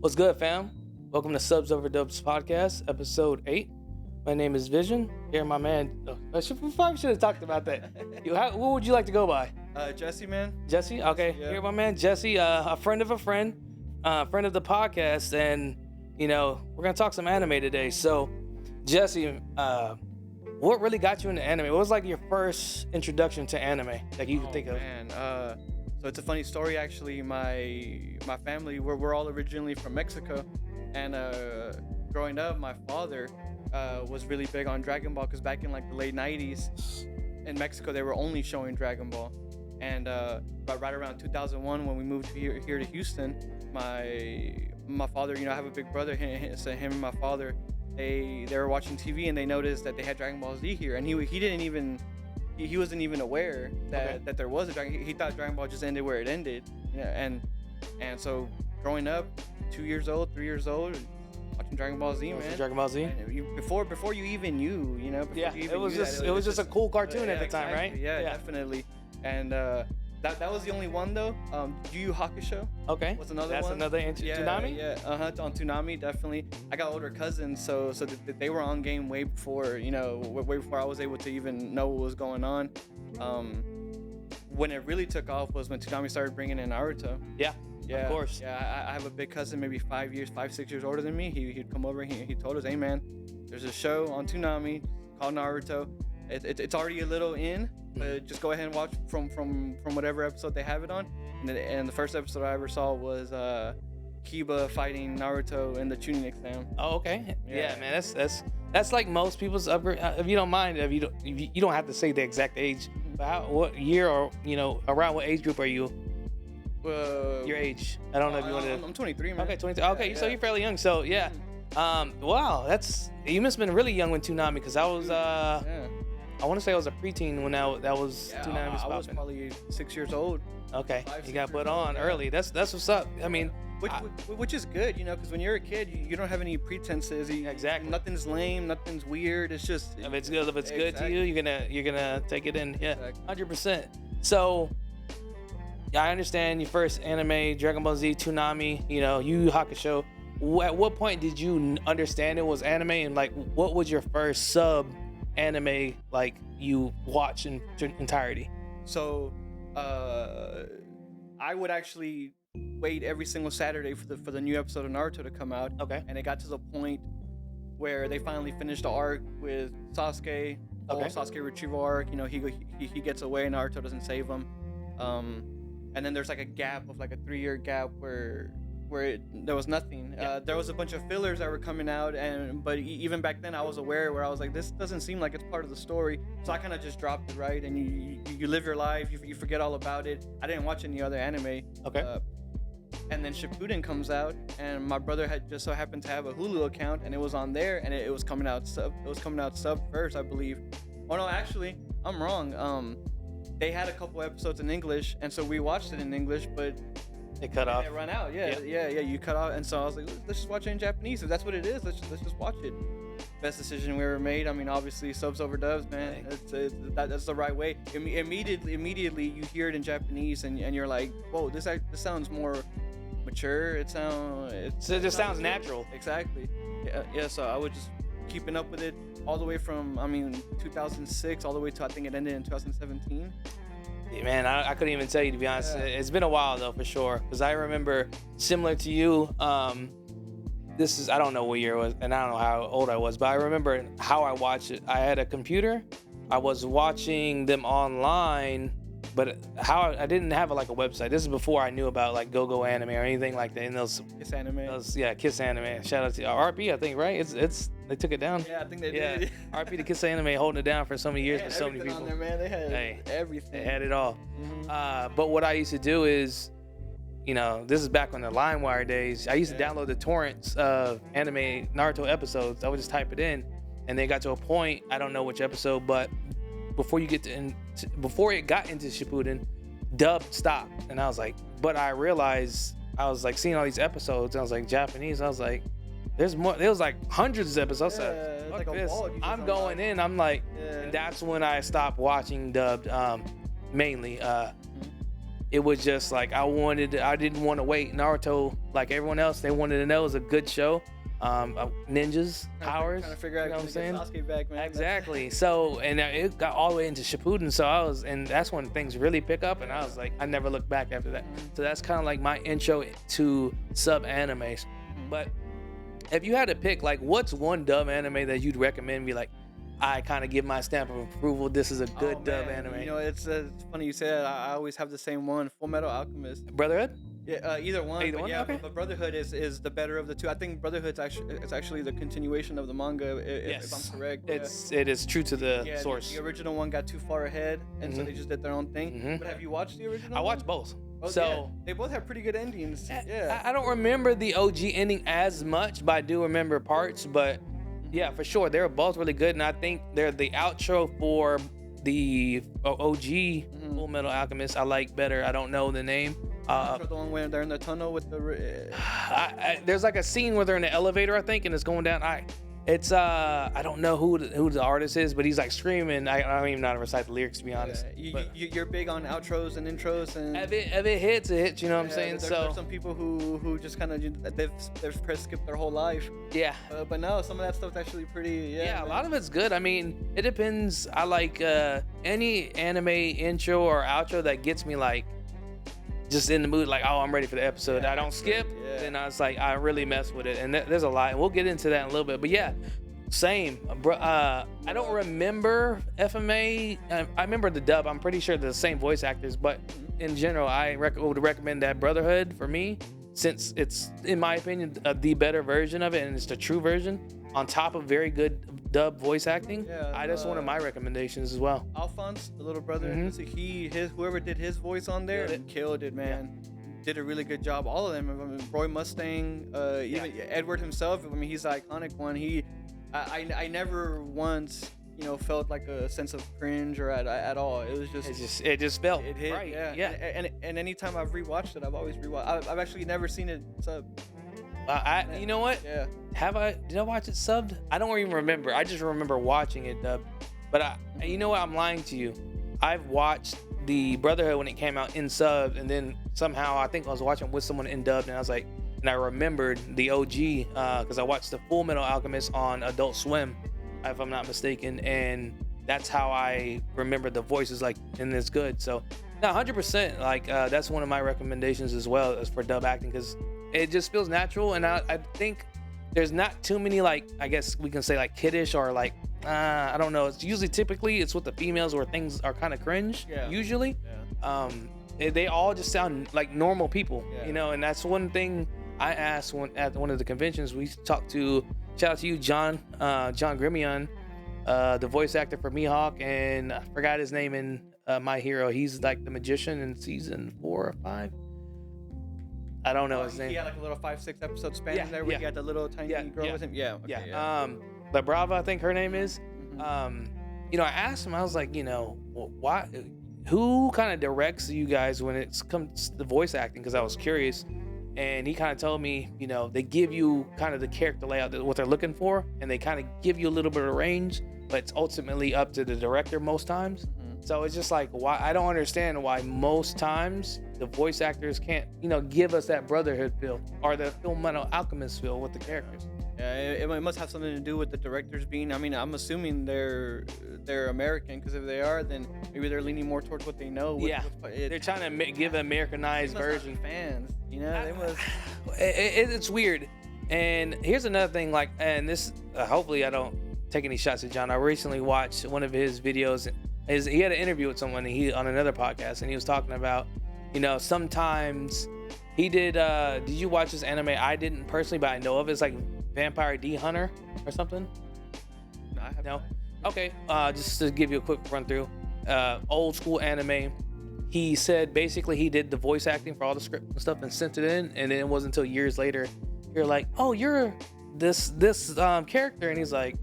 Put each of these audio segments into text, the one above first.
What's good, fam? Welcome to Subs Over Dubs podcast, episode 8. My name is Vision. Here, my man. We probably should have talked about that. What would you like to go by? Jesse, man. Jesse? Okay. Yeah. Here, my man, Jesse, a friend of a friend, friend of the podcast, and, we're going to talk some anime today. So, Jesse, what really got you into anime? What was, your first introduction to anime that you could think of? Man, so it's a funny story, actually. My family, we're all originally from Mexico, and growing up, my father was really big on Dragon Ball, because back in the late 90s in Mexico, they were only showing Dragon Ball. And but right around 2001, when we moved here to Houston, my father, I have a big brother, so him and my father, they were watching TV, and they noticed that they had Dragon Ball Z here, and he wasn't even aware that there was a Dragon. He thought Dragon Ball just ended where it ended, and so growing up, 2 years old, 3 years old, watching Dragon Ball Z, man. Dragon Ball Z. And before you even knew, It was just a cool cartoon at the time, exactly. right? Yeah, definitely. And that was the only one though. Yu Yu Hakusho. Okay. Was another That's one. another Toonami? Yeah. On Toonami, definitely. I got older cousins, so they were on game way before, way before I was able to even know what was going on. When it really took off was when Toonami started bringing in Naruto. Yeah. Of course. Yeah, I have a big cousin, maybe 5, 6 years older than me. He'd come over. He told us, "Hey man, there's a show on Toonami called Naruto. It's already a little in, but just go ahead and watch from whatever episode they have it on." And the first episode I ever saw was Kiba fighting Naruto in the Chunin exam. Oh, okay. Yeah, man. That's like most people's upgrade. If you don't mind, if you don't have to say the exact age, but what year or around what age group are you? Your age. I don't know if you want to. I'm 23, man. Okay, 23. Okay, Yeah. So you're fairly young. So yeah. Wow, you must have been really young when Toonami, because I was I want to say I was a preteen when that was Toonami was I was popping. probably 6 years old. Okay, 5, you 6 got put years old, on yeah. early. That's what's up. I mean, Which is good, because when you're a kid, you don't have any pretenses. Exactly. Nothing's lame, nothing's weird. It's just if it's good to you, you're gonna take it in. Yeah, Exactly. 100%. So, yeah, I understand your first anime, Dragon Ball Z, Toonami, Yu Yu Hakusho. At what point did you understand it was anime, and what was your first sub anime you watched in entirety? So, I would actually wait every single Saturday for the new episode of Naruto to come out. Okay. And it got to the point where they finally finished the arc with Sasuke. The whole Sasuke retrieval arc. He gets away, and Naruto doesn't save him. And then there's a gap of a 3-year gap where there was nothing. Yeah. There was a bunch of fillers that were coming out, but even back then I was aware, where I was like, this doesn't seem like it's part of the story. So I kind of just dropped it, right? And you live your life, you forget all about it. I didn't watch any other anime. Okay. And then Shippuden comes out, and my brother had just so happened to have a Hulu account, and it was on there, and it was coming out sub. It was coming out sub first, I believe. Oh no, actually, I'm wrong. They had a couple episodes in English, and so we watched it in English, but It cut off. it ran out. Yeah. You cut off, and so I was like, let's just watch it in Japanese. If that's what it is, let's just watch it. Best decision we ever made. I mean, obviously, subs over dubs, man. That's the right way. Immediately, you hear it in Japanese, and you're like, whoa, this sounds more mature. It just sounds natural. Exactly. Yeah. So I was just keeping up with it all the way from 2006 all the way to, I think it ended in 2017. Yeah, man, I couldn't even tell you, to be honest. Yeah. It's been a while though, for sure. Because I remember, similar to you, I don't know what year it was, and I don't know how old I was, but I remember how I watched it. I had a computer. I was watching them online, but I didn't have a website. This is before I knew about GoGo Anime or anything like that. And Kiss Anime. Kiss Anime. Shout out to RP, I think, right? It's they took it down. Yeah, I think they did. RP to Kiss Anime holding it down for so many years for so many people. On there, man. They had everything. They had it all. Mm-hmm. But what I used to do is, this is back on the LimeWire days. I used to download the torrents of anime Naruto episodes. I would just type it in, and then got to a point, I don't know which episode, but before it got into Shippuden, dub stopped, and I was like, but I realized I was seeing all these episodes, and I was like, Japanese. I was like, there's more. There was hundreds of episodes. I said, fuck this. I'm going in. I'm like, and that's when I stopped watching dubbed, mainly. it was just like I didn't want to wait. Naruto, like everyone else, they wanted to know it was a good show. Ninjas, powers, Trying to figure out, you know what I'm saying? Sasuke back, man. Exactly. So, and it got all the way into Shippuden. So and that's when things really pick up. And I was like, I never looked back after that. So that's kind of like my intro to sub animes. But if you had to pick, like, what's one dub anime that you'd recommend me, like, I kind of give my stamp of approval. This is a good dub anime. You know, it's funny you say that. I always have the same one, Full Metal Alchemist. Brotherhood? Yeah, either one. Either but one? yeah, Okay. but Brotherhood is the better of the two. I think Brotherhood's actually the continuation of the manga, Yes. if I'm correct. It is true to the Yeah, source. The original one got too far ahead, and so they just did their own thing. But have you watched the original? I watched both. Oh, So yeah. They both have pretty good endings. Yeah. I don't remember the OG ending as much, but I do remember parts. But yeah, for sure, they're both really good, and I think they're the outro for the OG Full Metal Alchemist. I like better. I don't know the name. The one where they're in the tunnel with the. There's like a scene where they're in the elevator, I think, and it's going down. I don't know who the artist is, but he's like screaming. I don't even know how to recite the lyrics, to be honest. You're big on outros and intros, and if it hits, it hits. You know what I'm saying? There's some people who just kind of they've press skipped their whole life. Yeah. But no, some of that stuff's actually pretty. Yeah, a lot of it's good. I mean, it depends. I like any anime intro or outro that gets me like just in the mood, like, oh, I'm ready for the episode. I don't skip. Then I was like, I really mess with it, and there's a lot, and we'll get into that in a little bit. But yeah, same. I don't remember FMA. I remember the dub. I'm pretty sure they're the same voice actors, but in general, I would recommend that Brotherhood for me, since it's, in my opinion, the better version of it, and it's the true version. On top of very good dub voice acting, that's one of my recommendations as well. Alphonse, the little brother, whoever did his voice on there, killed it, man. Did a really good job. All of them. I mean, Roy Mustang, even Edward himself. I mean, he's the iconic one. I never once, felt like a sense of cringe or at all. It was just. It just felt it hit, right. Yeah. And anytime I've rewatched it, I've always rewatched. I've actually never seen it sub. You know what? Yeah. Did I watch it subbed? I don't even remember. I just remember watching it dubbed. But you know what? I'm lying to you. I've watched the Brotherhood when it came out in sub, and then somehow I think I was watching with someone in dubbed, and I was like, and I remembered the OG because I watched the Full Metal Alchemist on Adult Swim, if I'm not mistaken, and that's how I remember the voices, like, and it's good. So, no, 100%. Like, that's one of my recommendations as well, as for dub acting, because it just feels natural, and I think there's not too many, like, I guess we can say, like, kiddish or like, I don't know. It's usually typically it's with the females where things are kind of cringe. Yeah. Usually, they all just sound like normal people, and that's one thing I asked at one of the conventions. We talked to, shout out to you, John Grimion, the voice actor for Mihawk, and I forgot his name in My Hero. He's like the magician in season 4 or 5. I don't know his name. He had like a little 5-6 episode span in there where he had the little tiny girl with him. But Brava, I think her name is. I asked him, I was like, why? Who kind of directs you guys when it comes to the voice acting? Because I was curious, and he kind of told me, they give you kind of the character layout, what they're looking for, and they kind of give you a little bit of range, but it's ultimately up to the director most times. So it's just like, why? I don't understand why most times the voice actors can't, give us that Brotherhood feel or the Full Metal Alchemist feel with the characters. Yeah, it must have something to do with the directors being. I mean, I'm assuming they're American, because if they are, then maybe they're leaning more towards what they know. They're trying to give an Americanized version. Fans, they must. It's weird. And here's another thing, like, and this, hopefully I don't take any shots at John. I recently watched one of his videos. He had an interview with someone on another podcast, and he was talking about, sometimes he did. Did you watch this anime? I didn't personally, but I know of it. It's like Vampire D Hunter or something. No, I haven't. No. Okay. Just to give you a quick run through, old school anime. He said basically he did the voice acting for all the script and stuff and sent it in, and then it wasn't until years later you're like, oh, you're this character, and he's like,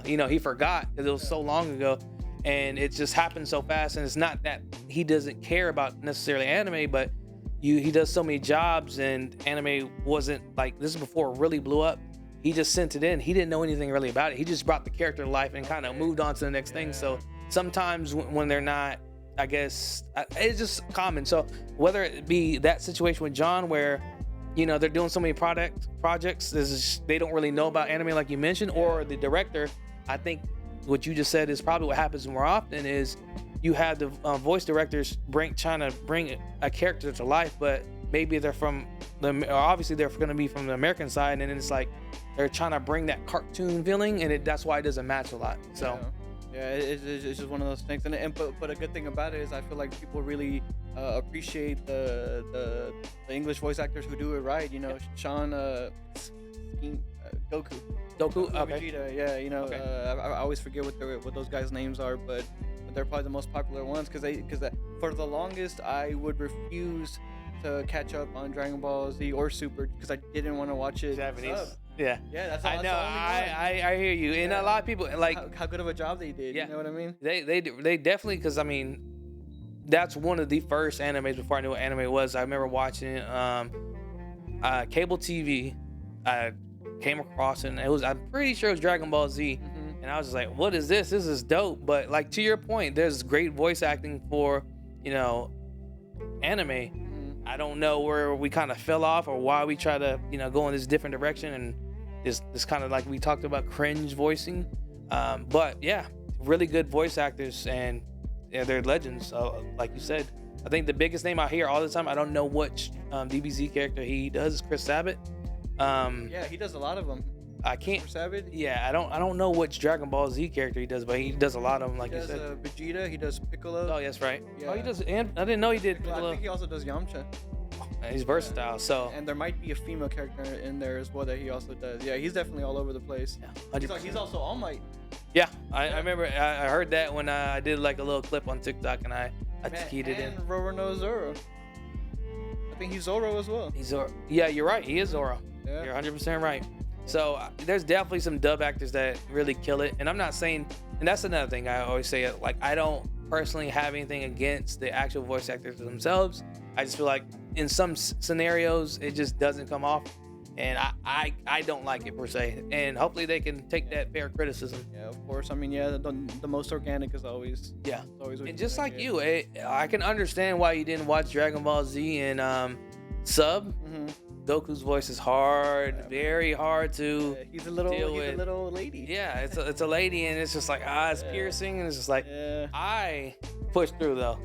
he forgot because it was so long ago. And it just happened so fast, and it's not that he doesn't care about necessarily anime, but he does so many jobs, and anime wasn't like, this is before it really blew up. He just sent it in. He didn't know anything really about it. He just brought the character to life and kind of moved on to the next thing. So sometimes when they're not I guess it's just common. So whether it be that situation with John where they're doing so many projects, they don't really know about anime like you mentioned, or the director. I think what you just said is probably what happens more often is you have the voice directors trying to bring a character to life, but maybe they're obviously they're going to be from the American side, and then it's like they're trying to bring that cartoon feeling, and that's why it doesn't match a lot. So it's just one of those things, but a good thing about it is I feel like people really appreciate the English voice actors who do it right. Sean, Goku, okay. Vegeta, I always forget what those guys' names are, but they're probably the most popular ones because for the longest I would refuse to catch up on Dragon Ball Z or Super because I didn't want to watch it Japanese. sub. Yeah, That's I know. I hear you, and a lot of people like how good of a job they did. You know what I mean? They definitely, because I mean, that's one of the first animes before I knew what anime was. I remember watching it, cable TV. I came across it, and I'm pretty sure it was Dragon Ball Z, and I was just like, "What is this? This is dope." But like to your point, there's great voice acting for anime. I don't know where we kind of fell off or why we try to go in this different direction and this kind of like we talked about cringe voicing, but yeah, really good voice actors, and they're legends. Like you said, I think the biggest name I hear all the time, I don't know which DBZ character he does, is Chris Sabat. He does a lot of them. I can't. Chris Sabat? Yeah, I don't know which Dragon Ball Z character he does, but he does a lot of them, like you said. He does Vegeta. He does Piccolo. Oh, that's right. Yeah. Oh, he does. And I didn't know he did Piccolo. I think he also does Yamcha. He's versatile. So. And there might be a female character in there as well that he also does. Yeah, he's definitely all over the place. Yeah, he's also All Might. Yeah, I remember I heard that when I did like a little clip on TikTok, and I keyed it in. And Roro Zoro. I think he's Zoro as well. He's Zoro. Yeah, you're right. He is Zoro. Yeah. You're 100% right. So there's definitely some dub actors that really kill it. And I'm not saying, and that's another thing I always say, like, I don't personally have anything against the actual voice actors themselves. I just feel like in some scenarios, it just doesn't come off. And I don't like it per se. And hopefully they can take that fair criticism. Yeah, of course. I mean, the most organic is always. Yeah. Always. And just like you, I can understand why you didn't watch Dragon Ball Z and sub. Mm-hmm. Goku's voice is hard, very hard to he's a little lady. Yeah, it's a lady, and it's just like it's piercing, and it's just like I pushed through though.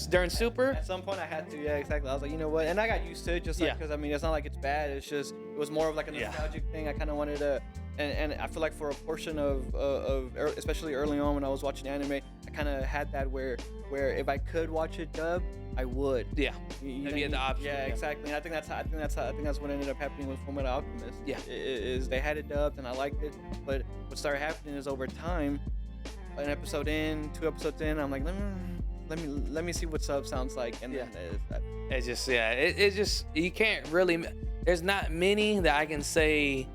During Super, at some point I had to. Yeah, exactly. I was like, you know what, and I got used to it, just like because I mean it's not like it's bad. It's just it was more of like a nostalgic thing. I kind of wanted to, and I feel like for a portion of especially early on when I was watching anime, I kind of had that where if I could watch it dubbed, I would. Yeah. Maybe had the option. Yeah, exactly. And I think that's what ended up happening with Fullmetal Alchemist. Yeah. Is they had it dubbed and I liked it, but what started happening is over time, an episode in, 2 episodes in, I'm like, let me see what sub sounds like, and then it's just you can't really. There's not many that I can say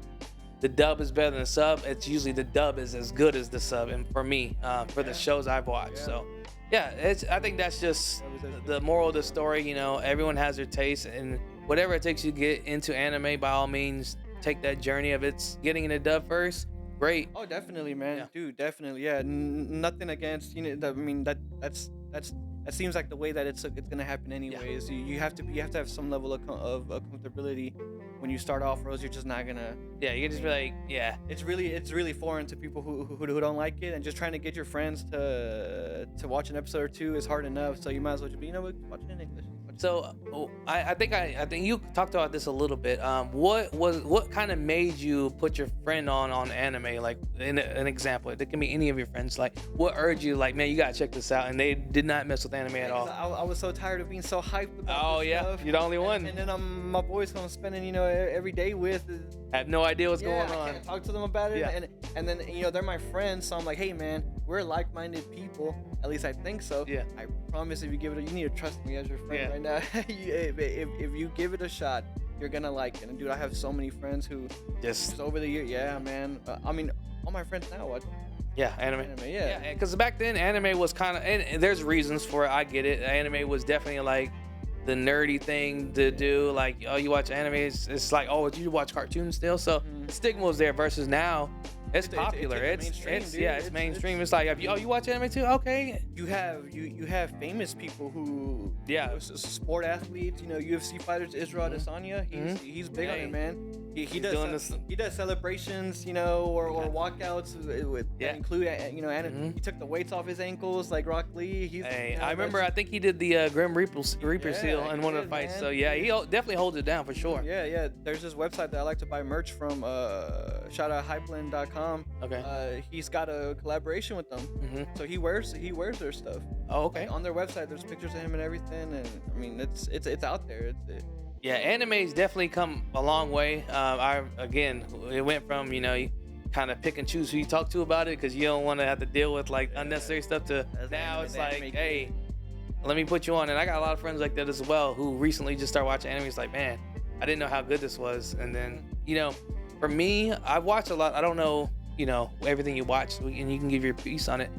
the dub is better than the sub. It's usually the dub is as good as the sub, and for me, for the shows I've watched, so. Yeah, I think that's just the moral of the story. Everyone has their taste, and whatever it takes you to get into anime, by all means, take that journey of getting in the dub first. Great. Oh, definitely, man. Dude, definitely. Yeah, nothing against. I mean that seems like the way that it's gonna happen anyways. You have to have some level of comfortability when you start off, or else you're just not gonna. Yeah, you can just be like, It's really foreign to people who don't like it, and just trying to get your friends to watch an episode or two is hard enough. So you might as well just be, watch it in English. So I think you talked about this a little bit. What kind of made you put your friend on anime? Like an example, it can be any of your friends. Like what urged you? Like, man, you gotta check this out, and they did not mess with anime at all. I was so tired of being so hyped about this stuff. You're the only one. And then my boys I'm spending every day with. I have no idea what's going on. I can't talk to them about it. Yeah. And then they're my friends, so I'm like, hey man, we're like-minded people. At least I think so. Yeah. I promise if you give it, you need to trust me as your friend right now. if you give it a shot, you're gonna like it. And dude, I have so many friends who just over the year. Yeah, man. I mean, all my friends now watch. Yeah, anime. Yeah, because back then anime was kind of, and there's reasons for it. I get it. Anime was definitely like the nerdy thing to do. Like, oh, you watch anime, it's like, oh, you watch cartoons still. So the stigma was there. Versus now, It's popular. It's It's mainstream, dude. yeah, it's mainstream. It's like, you watch anime too? Okay. You have famous people who Yeah. sport athletes, UFC fighters. Israel Adesanya, he's big on Hey. it, man. He He's does doing this- he does celebrations, or walkouts with Yeah. that include he took the weights off his ankles like Rock Lee. Hey, I remember. I think he did the Grim Reaper seal Yeah, in he one of the did, fights. man. So yeah, he definitely holds it down for sure. Yeah. There's this website that I like to buy merch from. Shout out hypeland.com. Okay. He's got a collaboration with them, so he wears their stuff. Oh, okay. Like, on their website, there's pictures of him and everything, and I mean, it's out there. Yeah, anime's definitely come a long way. It went from you kind of pick and choose who you talk to about it because you don't want to have to deal with like unnecessary stuff. To That's now, it's anime like, kid. hey, let me put you on. And I got a lot of friends like that as well who recently just started watching anime. It's like, man, I didn't know how good this was. And then for me, I've watched a lot. I don't know everything you watch, and you can give your piece on it.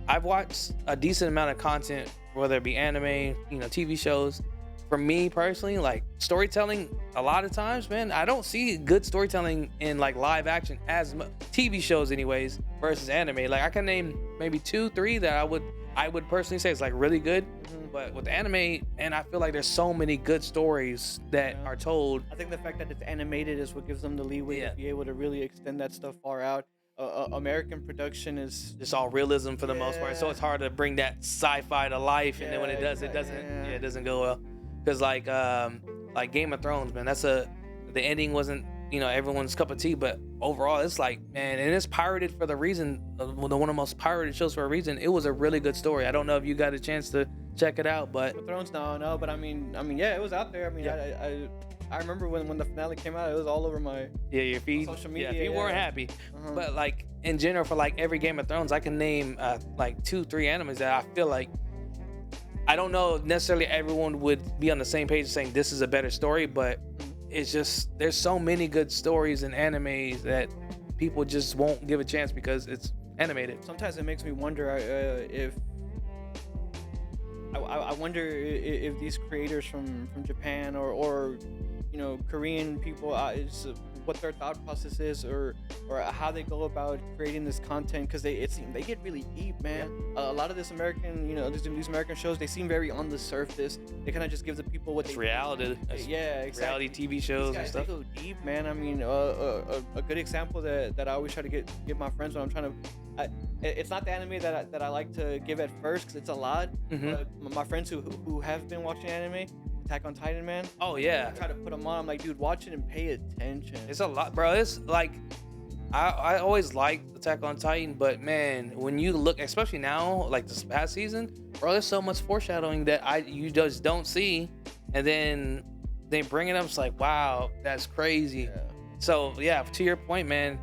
I've watched a decent amount of content, whether it be anime, TV shows. For me personally, like storytelling, a lot of times, man, I don't see good storytelling in like live action as TV shows, anyways, versus anime. Like I can name maybe 2-3 that I would personally say is like really good. But with anime, and I feel like there's so many good stories that are told. I think the fact that it's animated is what gives them the leeway to be able to really extend that stuff far out. American production is It's all realism for the most part, so it's hard to bring that sci-fi to life. And then when it does, Yeah, it doesn't go well. Because like Game of Thrones, man, the ending wasn't everyone's cup of tea, but overall it's like, man, and it's pirated for the reason, one of the most pirated shows for a reason. It was a really good story. I don't know if you got a chance to check it out, but Thrones, no, but I mean, yeah, it was out there. I mean, I remember when the finale came out, it was all over my your feed, social media. if you weren't happy, but like in general for like every Game of Thrones, I can name like 2-3 animes that I feel like. I don't know necessarily everyone would be on the same page saying this is a better story, but it's just there's so many good stories in animes that people just won't give a chance because it's animated. Sometimes it makes me wonder if I wonder if these creators from Japan or Korean people what their thought process is or how they go about creating this content, because they get really deep, man. A lot of this American these American shows, they seem very on the surface. They kind of just give the people what It's they reality. exactly. Reality TV shows These and guys, stuff. they go deep, man. I mean, a good example that I always try to give my friends when I'm trying to. It's not the anime that I like to give at first because it's a lot. But my friends who have been watching anime, Attack on Titan, man. Oh yeah. I try to put them on. I'm like, dude, watch it and pay attention. It's a lot, bro. It's like I always liked Attack on Titan, but man, when you look, especially now, like this past season, bro, there's so much foreshadowing that you just don't see, and then they bring it up. It's like, wow, that's crazy. Yeah. So yeah, to your point, man,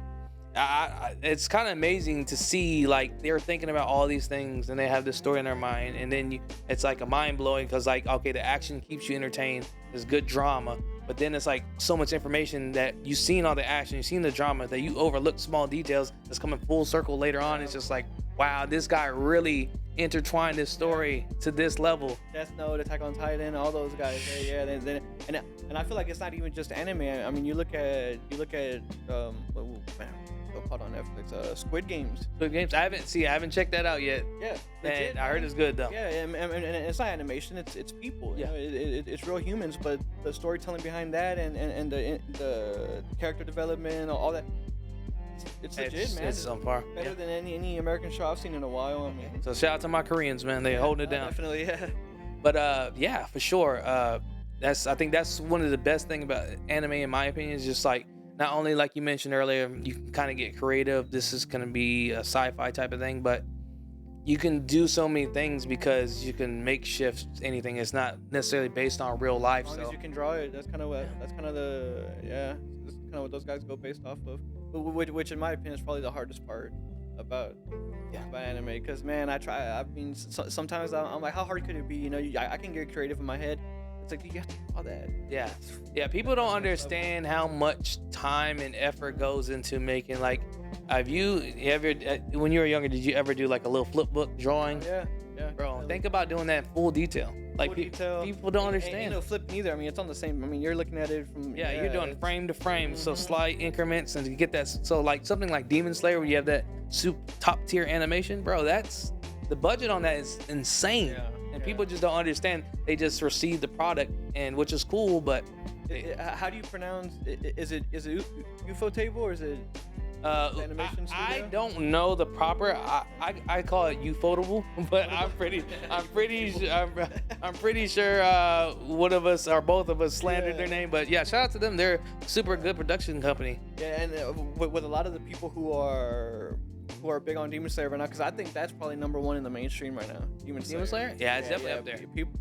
it's kind of amazing to see like they're thinking about all these things and they have this story in their mind, and then it's like a mind blowing because like, okay, the action keeps you entertained, there's good drama, but then it's like so much information that you've seen all the action, you've seen the drama, that you overlook small details that's coming full circle later on. It's just like, wow, this guy really intertwined this story to this level. Death Note, Attack on Titan, all those guys. And I feel like it's not even just anime. I mean, you look at what's called on Netflix, Squid Games. Squid Games, I haven't checked that out yet. Yeah, Man, legit, I heard it's good though. Yeah, and it's not animation. It's people. Yeah. It's real humans, but the storytelling behind that and the character development, all that. It's legit, man. It's on par. Better than any American show I've seen in a while. I mean, So shout out to my Koreans, man. They holding it down. Definitely, yeah. But yeah, for sure. I think that's one of the best thing about anime, in my opinion, is just like, not only like you mentioned earlier, you can kind of get creative. This is gonna be a sci-fi type of thing, but you can do so many things because you can make shifts. Anything. It's not necessarily based on real life. As long as you can draw it, that's kind of what those guys go based off of. Which in my opinion is probably the hardest part about anime, because man, sometimes I'm like, how hard could it be? I can get creative in my head. It's like, you have to draw that. Yeah. People don't understand how much time and effort goes into making, like, have you ever, when you were younger, did you ever do like a little flip book drawing? Yeah. Bro, think about doing that in full detail. Like Full detail. people don't Ain't understand. no flipping either. I mean, it's on the same. I mean, you're looking at it from. Yeah, you're doing it's- frame to frame, so Mhm. slight increments, and to get that. So like something like Demon Slayer, where you have that top tier animation, bro. That's the budget on that is insane, Yeah, and yeah. people just don't understand. They just receive the product, and which is cool, but How do you pronounce? Is it UFO table or is it? Animation I studio? don't know the proper. I call it ufotable, but I'm pretty sure one of us or both of us slandered their name. But yeah, shout out to them. They're super good production company. Yeah, and with a lot of the people who are big on Demon Slayer right now, because I think that's probably number one in the mainstream right now. Demon Slayer. Yeah, it's definitely up there. People,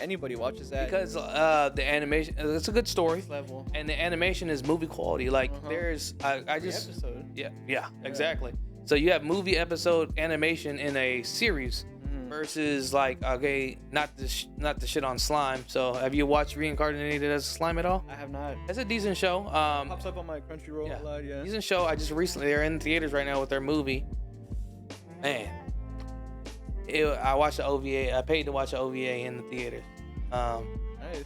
anybody watches that Because the animation, it's a good story, this level. and the animation is movie quality. Like there's, I Every just episode. yeah, exactly. So you have movie episode animation in a series Mhm. versus like not the shit on slime. So have you watched Reincarnated as a Slime at all? I have not. It's a decent show. Pops up on my Crunchyroll yeah. a lot. Yeah. Decent show. I just recently they're in theaters right now with their movie. Man, I watched the OVA. I paid to watch the OVA in the theaters. Nice.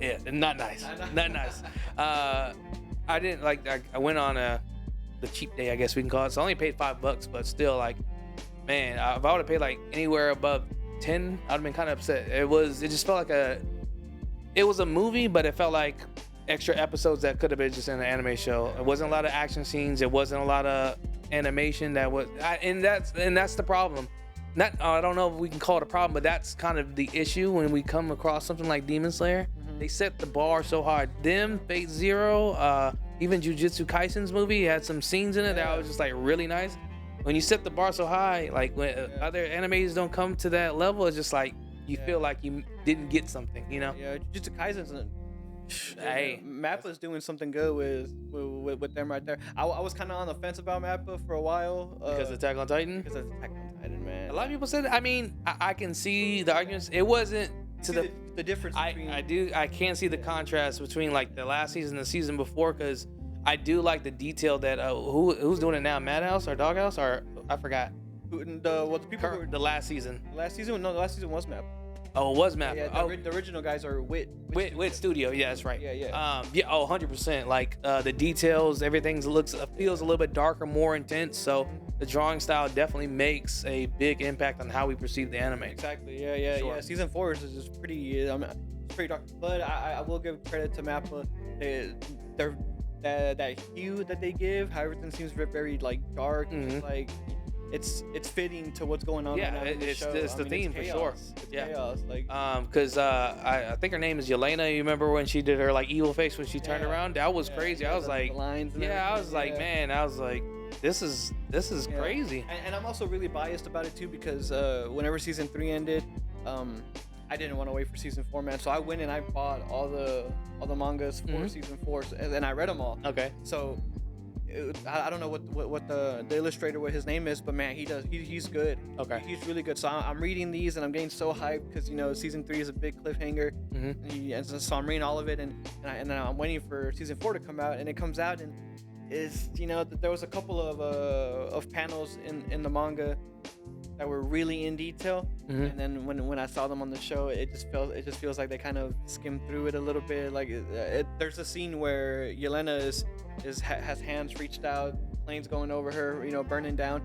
Yeah, not nice. Not nice. I didn't like. I went on the cheap day, I guess we can call it. So I only paid $5, but still, like, man, if I would have paid like anywhere above 10, I'd have been kind of upset. It just felt like it was a movie, but it felt like extra episodes that could have been just in an anime show. It wasn't a lot of action scenes. It wasn't a lot of animation and that's the problem. I don't know if we can call it a problem, but that's kind of the issue when we come across something like Demon Slayer. Mhm. They set the bar so hard. Them, Fate Zero, even Jujutsu Kaisen's movie had some scenes in it that was just like really nice. When you set the bar so high, like when other animes don't come to that level, it's just like you feel like you didn't get something, you know? Yeah, Jujutsu Kaisen's. Hey, Mappa's doing something good with them right there. I was kind of on the fence about Mappa for a while. because of Attack on Titan. Because of Attack on Titan, man. A lot of people said. I mean, I can see the arguments. It wasn't to See the difference between. I can't see the contrast between like the last season and the season before, because I do like the detail that who's doing it now, Madhouse or Doghouse or I forgot. The people who were, The last season. last season was Mappa. Oh, it was Mappa. Yeah, the original guys are Wit Studio. Yeah, that's right. Yeah. Yeah. Oh, 100%. Like the details, everything feels a little bit darker, more intense. So the drawing style definitely makes a big impact on how we perceive the anime. Exactly. Yeah. Sure. Yeah. Season 4 is just pretty. It's pretty dark. But I will give credit to Mappa. That hue that they give, how everything seems very like dark. Mhm. Like it's fitting to what's going on. Yeah, right now in the it's show. the theme for sure. Chaos. It's Yeah. chaos. Like Because I think her name is Yelena. You remember when she did her like evil face when she turned Yeah. around? That was yeah, crazy. yeah, I was the like, lines and yeah, I everything, was like, yeah. man, I was like, this is Yeah. crazy. And I'm also really biased about it too because whenever season 3 ended, I didn't want to wait for season 4, man. So I went and I bought all the mangas for Mhm. season 4, and I read them all. Okay. So I don't know what the illustrator, what his name is, but man, he's good. Okay. He's really good. So I'm reading these and I'm getting so hyped because season 3 is a big cliffhanger. Mhm. And so I'm reading all of it and then I'm waiting for season 4 to come out, and it comes out and is there was a couple of panels in the manga that were really in detail, Mhm. and then when I saw them on the show, it just feels like they kind of skimmed through it a little bit. Like there's a scene where Yelena has hands reached out, planes going over her, burning down.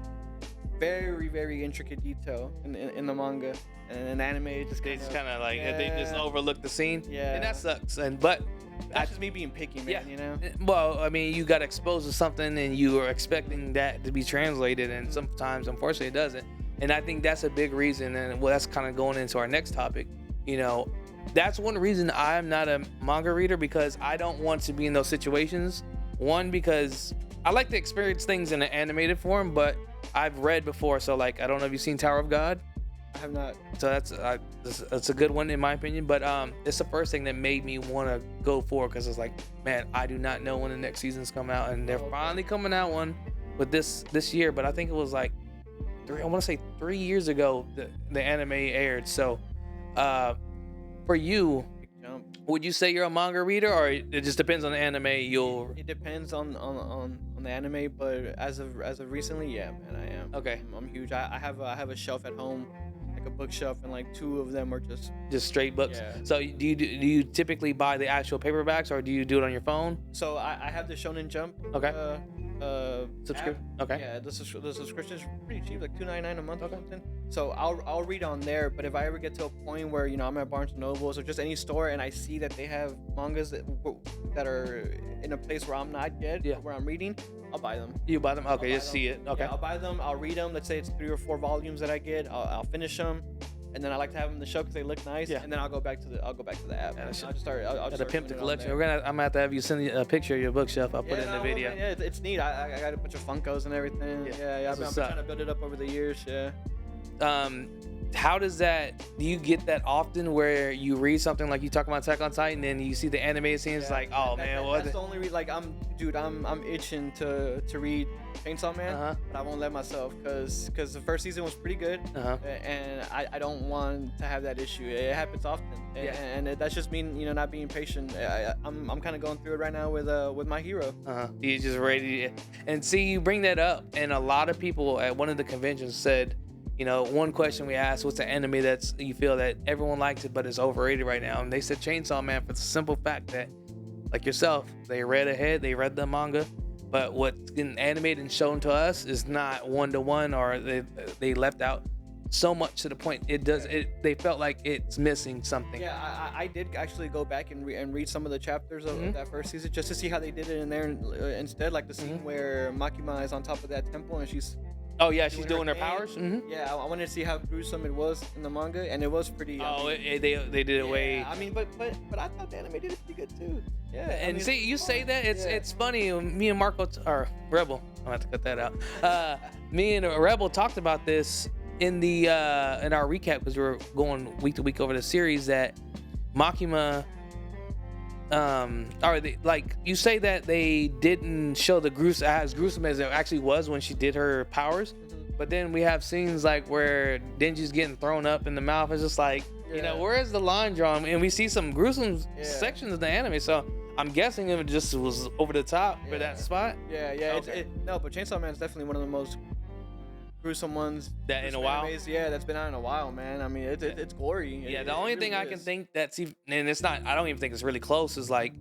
Very very intricate detail in the manga, and in anime it just They just kind of like yeah. they just overlook the scene. Yeah. And that sucks. But that's just me being picky, man. yeah. Well, I mean, you got exposed to something and you are expecting that to be translated, and sometimes, unfortunately, it doesn't. And I think that's a big reason. And well, that's kind of going into our next topic. That's one reason I'm not a manga reader, because I don't want to be in those situations. One, because I like to experience things in an animated form, but I've read before. So, like, I don't know if you've seen Tower of God. I have not. So that's a good one in my opinion. But it's the first thing that made me want to go for it, because it's like, man, I do not know when the next season's come out, and they're finally coming out one with this year. But I think it was like I want to say 3 years ago the anime aired. So for you, Big jump. would you say you're a manga reader, or it just depends on the anime? It depends on the anime, but as of recently, yeah, man, I am. Okay. I'm huge. I have a shelf at home like a bookshelf, and like 2 of them are just straight books. Yeah. So do you typically buy the actual paperbacks, or do you do it on your phone? So I have the Shonen Jump. Okay. Subscription. Okay. Yeah, the subscription is pretty cheap, like $2.99 a month or something. So I'll read on there. But if I ever get to a point where I'm at Barnes and Nobles or just any store and I see that they have mangas that are in a place where I'm not yet, where I'm reading, I'll buy them. You buy them? Okay, just see it. Okay. Yeah, I'll buy them. I'll read them. Let's say it's 3 or 4 volumes that I get. I'll finish them. And then I like to have them in the show because they look nice. Yeah. And then I'll go back to the app. Yeah, I'll just start. I'll just pimp the doing it on collection. there. I'm gonna have to have you send me a picture of your bookshelf. I'll put it in the video. Yeah, it's neat. I got a bunch of Funkos and everything. Yeah. I've been trying to build it up over the years. Yeah. How does that? Do you get that often where you read something like you talk about Attack on Titan and you see the animated scenes like, oh man, what? That's the only reason. Like I'm itching to read Chainsaw Man, but I won't let myself because the first season was pretty good, and I don't want to have that issue. It happens often, and that's just me, not being patient. I'm kind of going through it right now with My Hero. You're just ready and see, you bring that up, and a lot of people at one of the conventions said, one question we asked, what's an anime that's you feel that everyone likes it but is overrated right now? And they said Chainsaw Man, for the simple fact that, like yourself, they read ahead, they read the manga, but what's getting animated and shown to us is not 1-to-1, or they left out so much to the point they felt like it's missing something. Yeah, I did actually go back and read some of the chapters of that first season just to see how they did it in there instead, like the scene where Makima is on top of that temple and she's doing her powers. Yeah, I wanted to see how gruesome it was in the manga, and it was pretty. They did it way. I mean, but I thought the anime did it pretty good too. Yeah, and see, you say that it's funny. Me and Marco or Rebel, I'll have to cut that out. Me and Rebel talked about this in the in our recap because we were going week to week over the series that Makima. Like you say that they didn't show the as gruesome as it actually was when she did her powers, but then we have scenes like where Denji's getting thrown up in the mouth. It's just like, where is the line drawn? And we see some gruesome sections of the anime, so I'm guessing it just was over the top for that spot. Yeah. Okay. But Chainsaw Man is definitely one of the most gruesome ones that in a while. That's been out in a while, man. I mean, it's gory. Yeah, the only thing I can think that's even, and it's not, I don't even think it's really close, is like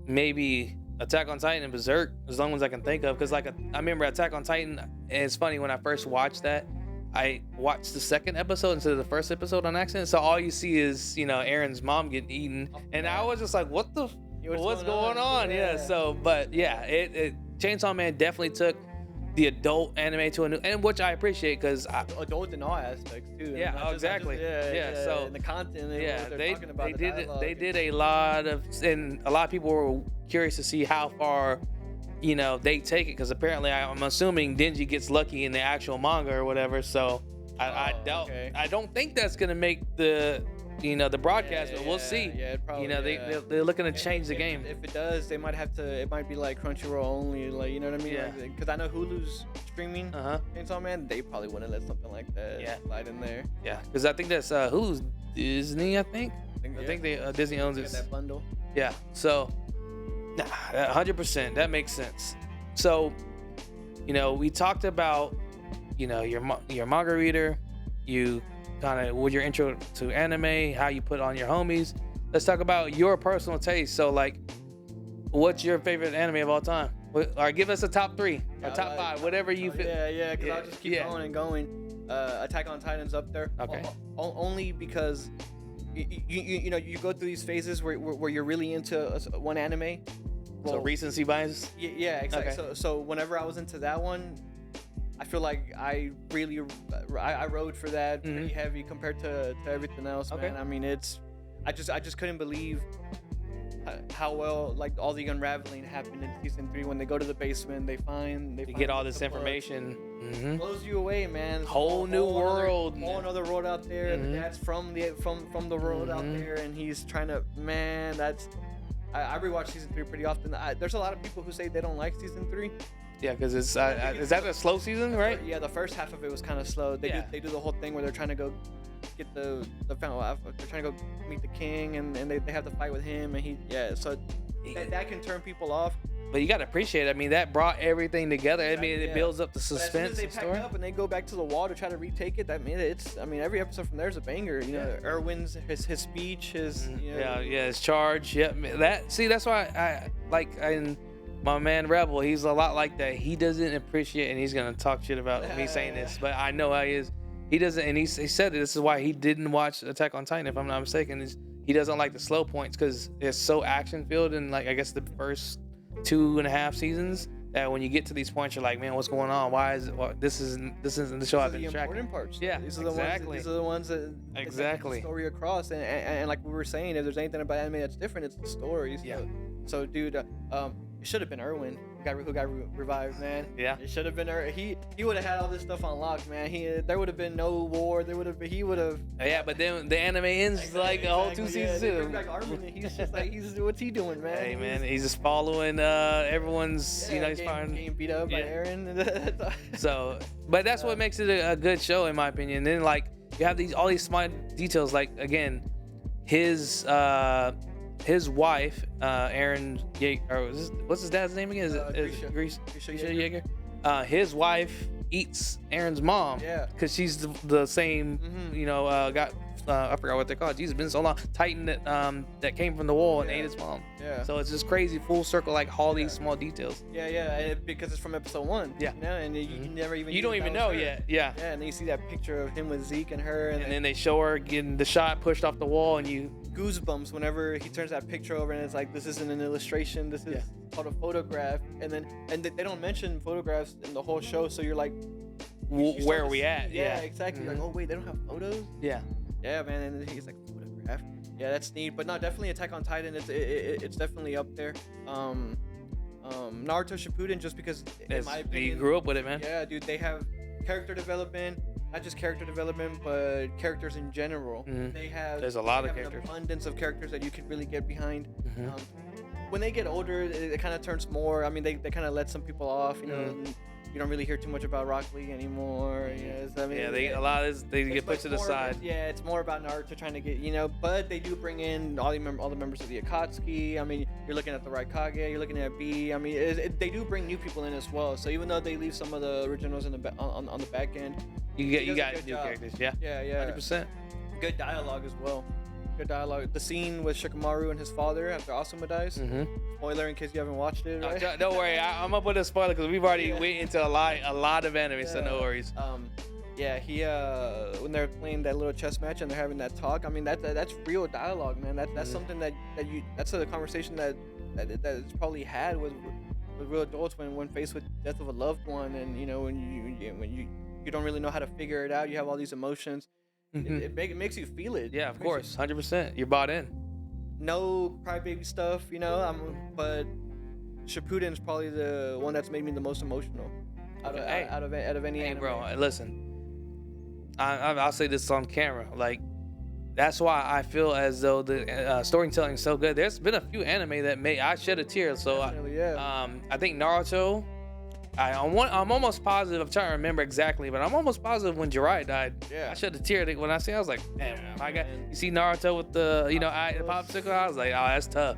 maybe Attack on Titan and Berserk, as long as I can think of, because like I remember Attack on Titan, and it's funny, when I first watched that, I watched the second episode instead of the first episode on accident, so all you see is Aaron's mom getting eaten, and I was just like, what's going on? Yeah. So, but yeah, Chainsaw Man definitely took the adult anime to a new, and which I appreciate because adult in all aspects too. Yeah, exactly. So and the content. They did a lot of, and a lot of people were curious to see how far, they take it, because apparently I'm assuming Denji gets lucky in the actual manga or whatever. So I doubt. Okay. I don't think that's gonna make the broadcast, but we'll see. Yeah, it probably, they're looking to change the game. If it does, they might have to. It might be like Crunchyroll only, like, you know what I mean? Yeah. Because I know Hulu's streaming Chainsaw Man. They probably wouldn't let something like that slide in there. Yeah, because I think that's Hulu's Disney. I think they Disney owns it. That bundle. Yeah. So, 100%. That makes sense. So, we talked about, your manga reader, you kind of with your intro to anime, how you put on your homies. Let's talk about your personal taste. So, like, what's your favorite anime of all time? Or give us a top 3 or top 5, whatever you feel. Because I'll just keep going and going. Attack on Titan's up there. Okay. Only because you go through these phases where you're really into one anime. So recency bias. Yeah, exactly. Okay. So whenever I was into that one, I feel like I rode for that pretty heavy compared to everything else, man. I mean, I just couldn't believe how well, like, all the unraveling happened in season 3 when they go to the basement, they get all this information. Blows you away, man. Whole new world. Whole another world out there. The dad's from the world out there, and he's trying to, man. I rewatch season 3 pretty often. There's a lot of people who say they don't like season 3. Yeah, because it's is that a slow season, right? Yeah, the first half of it was kind of slow. They do the whole thing where they're trying to go get the final. They're trying to go meet the king, and they have to fight with him, and so that can turn people off. But you gotta appreciate it. I mean, that brought everything together. I mean, it Yeah. builds up the But as soon suspense as they and pack story. up and they go back to the wall to try to retake it, every episode from there is a banger. You know, Erwin's his speech, his you know, Yeah, his charge. Yeah, that's why and my man Rebel, he's a lot like that. He doesn't appreciate, and he's gonna talk shit about me saying this, but I know how he is. He doesn't, and he said that this is why he didn't watch Attack on Titan, if I'm not mistaken. Is he doesn't like the slow points because it's so action filled, and like I guess the first 2.5 seasons, that when you get to these points, you're like, man, what's going on? Why is it? This isn't the show I've been the tracking. important parts. Yeah, these are exactly. the ones that Exactly. get the story across, and like we were saying, if there's anything about anime that's different, it's the stories. Yeah. So dude, it should have been Erwin who got revived, man. Yeah. It should have been he would have had all this stuff unlocked, man. There would have been no war. He would have. Yeah, but then the anime ends like a whole 2 seasons They too. bring back Armin, and he's just like what's he doing, man? Hey man, he's just following everyone's. Yeah, he's getting beat up by Eren. So, but that's what makes it a good show in my opinion. Then like you have all these small details, like again, his wife, Aaron Yeager, what's his dad's name again? Is it Grisha Yeager? His wife eats Aaron's mom. Yeah. Because she's the same, I forgot what they're called. Jesus, it's been so long. Titan that came from the wall and ate his mom. Yeah. So it's just crazy, full circle, like all these small details. Because it's from episode 1. Yeah. You know, and you never even. You don't even know yet. Yeah. Yeah, and then you see that picture of him with Zeke and her, And then they show her getting the shot pushed off the wall, and you. Goosebumps whenever he turns that picture over and it's like, this isn't an illustration, this is called a photograph. And they don't mention photographs in the whole show, so you're like, Where are we at? Yeah, exactly. Like, oh wait, they don't have photos. Yeah. Yeah, man. And then he's like, photograph. Yeah, that's neat. But no, definitely Attack on Titan. It's definitely up there. Naruto Shippuden, just because in my opinion, you grew up with it, man. Yeah, dude, they have character development. Not just character development, but characters in general. There's a lot of characters. An abundance of characters that you could really get behind. Mm-hmm. When they get older, it kind of turns more. I mean, they kind of let some people off. You know, you don't really hear too much about Rock Lee anymore. Yes, I mean, they get put to the side. It's more about Naruto trying to get, but they do bring in all the members of the Akatsuki. I mean, you're looking at the Raikage, you're looking at B. I mean, they do bring new people in as well. So even though they leave some of the originals on the back end, you got new characters. Yeah. 100%. Good dialogue as well. Good dialogue. The scene with Shikamaru and his father after Asuma dies. Spoiler in case you haven't watched it. Right? Don't worry, I'm gonna put a spoiler because we've already went into a lot of anime, so no worries. He when they're playing that little chess match and they're having that talk. I mean, that's real dialogue, man. That's something that's a conversation that it's probably had with real adults when faced with death of a loved one, and when you don't really know how to figure it out. You have all these emotions. It makes you feel it. Yeah, of course, 100%. You're bought in. No crybaby stuff, but Shippuden's probably the one that's made me the most emotional out of any anime. Bro, listen. I'll say this on camera. Like, that's why I feel as though the storytelling is so good. There's been a few anime that I shed a tear. So I think Naruto. I'm almost positive. I'm trying to remember exactly, but I'm almost positive when Jiraiya died. Yeah. I shed a tear when I was like, man, you see Naruto with the the popsicle. I was like, oh, that's tough.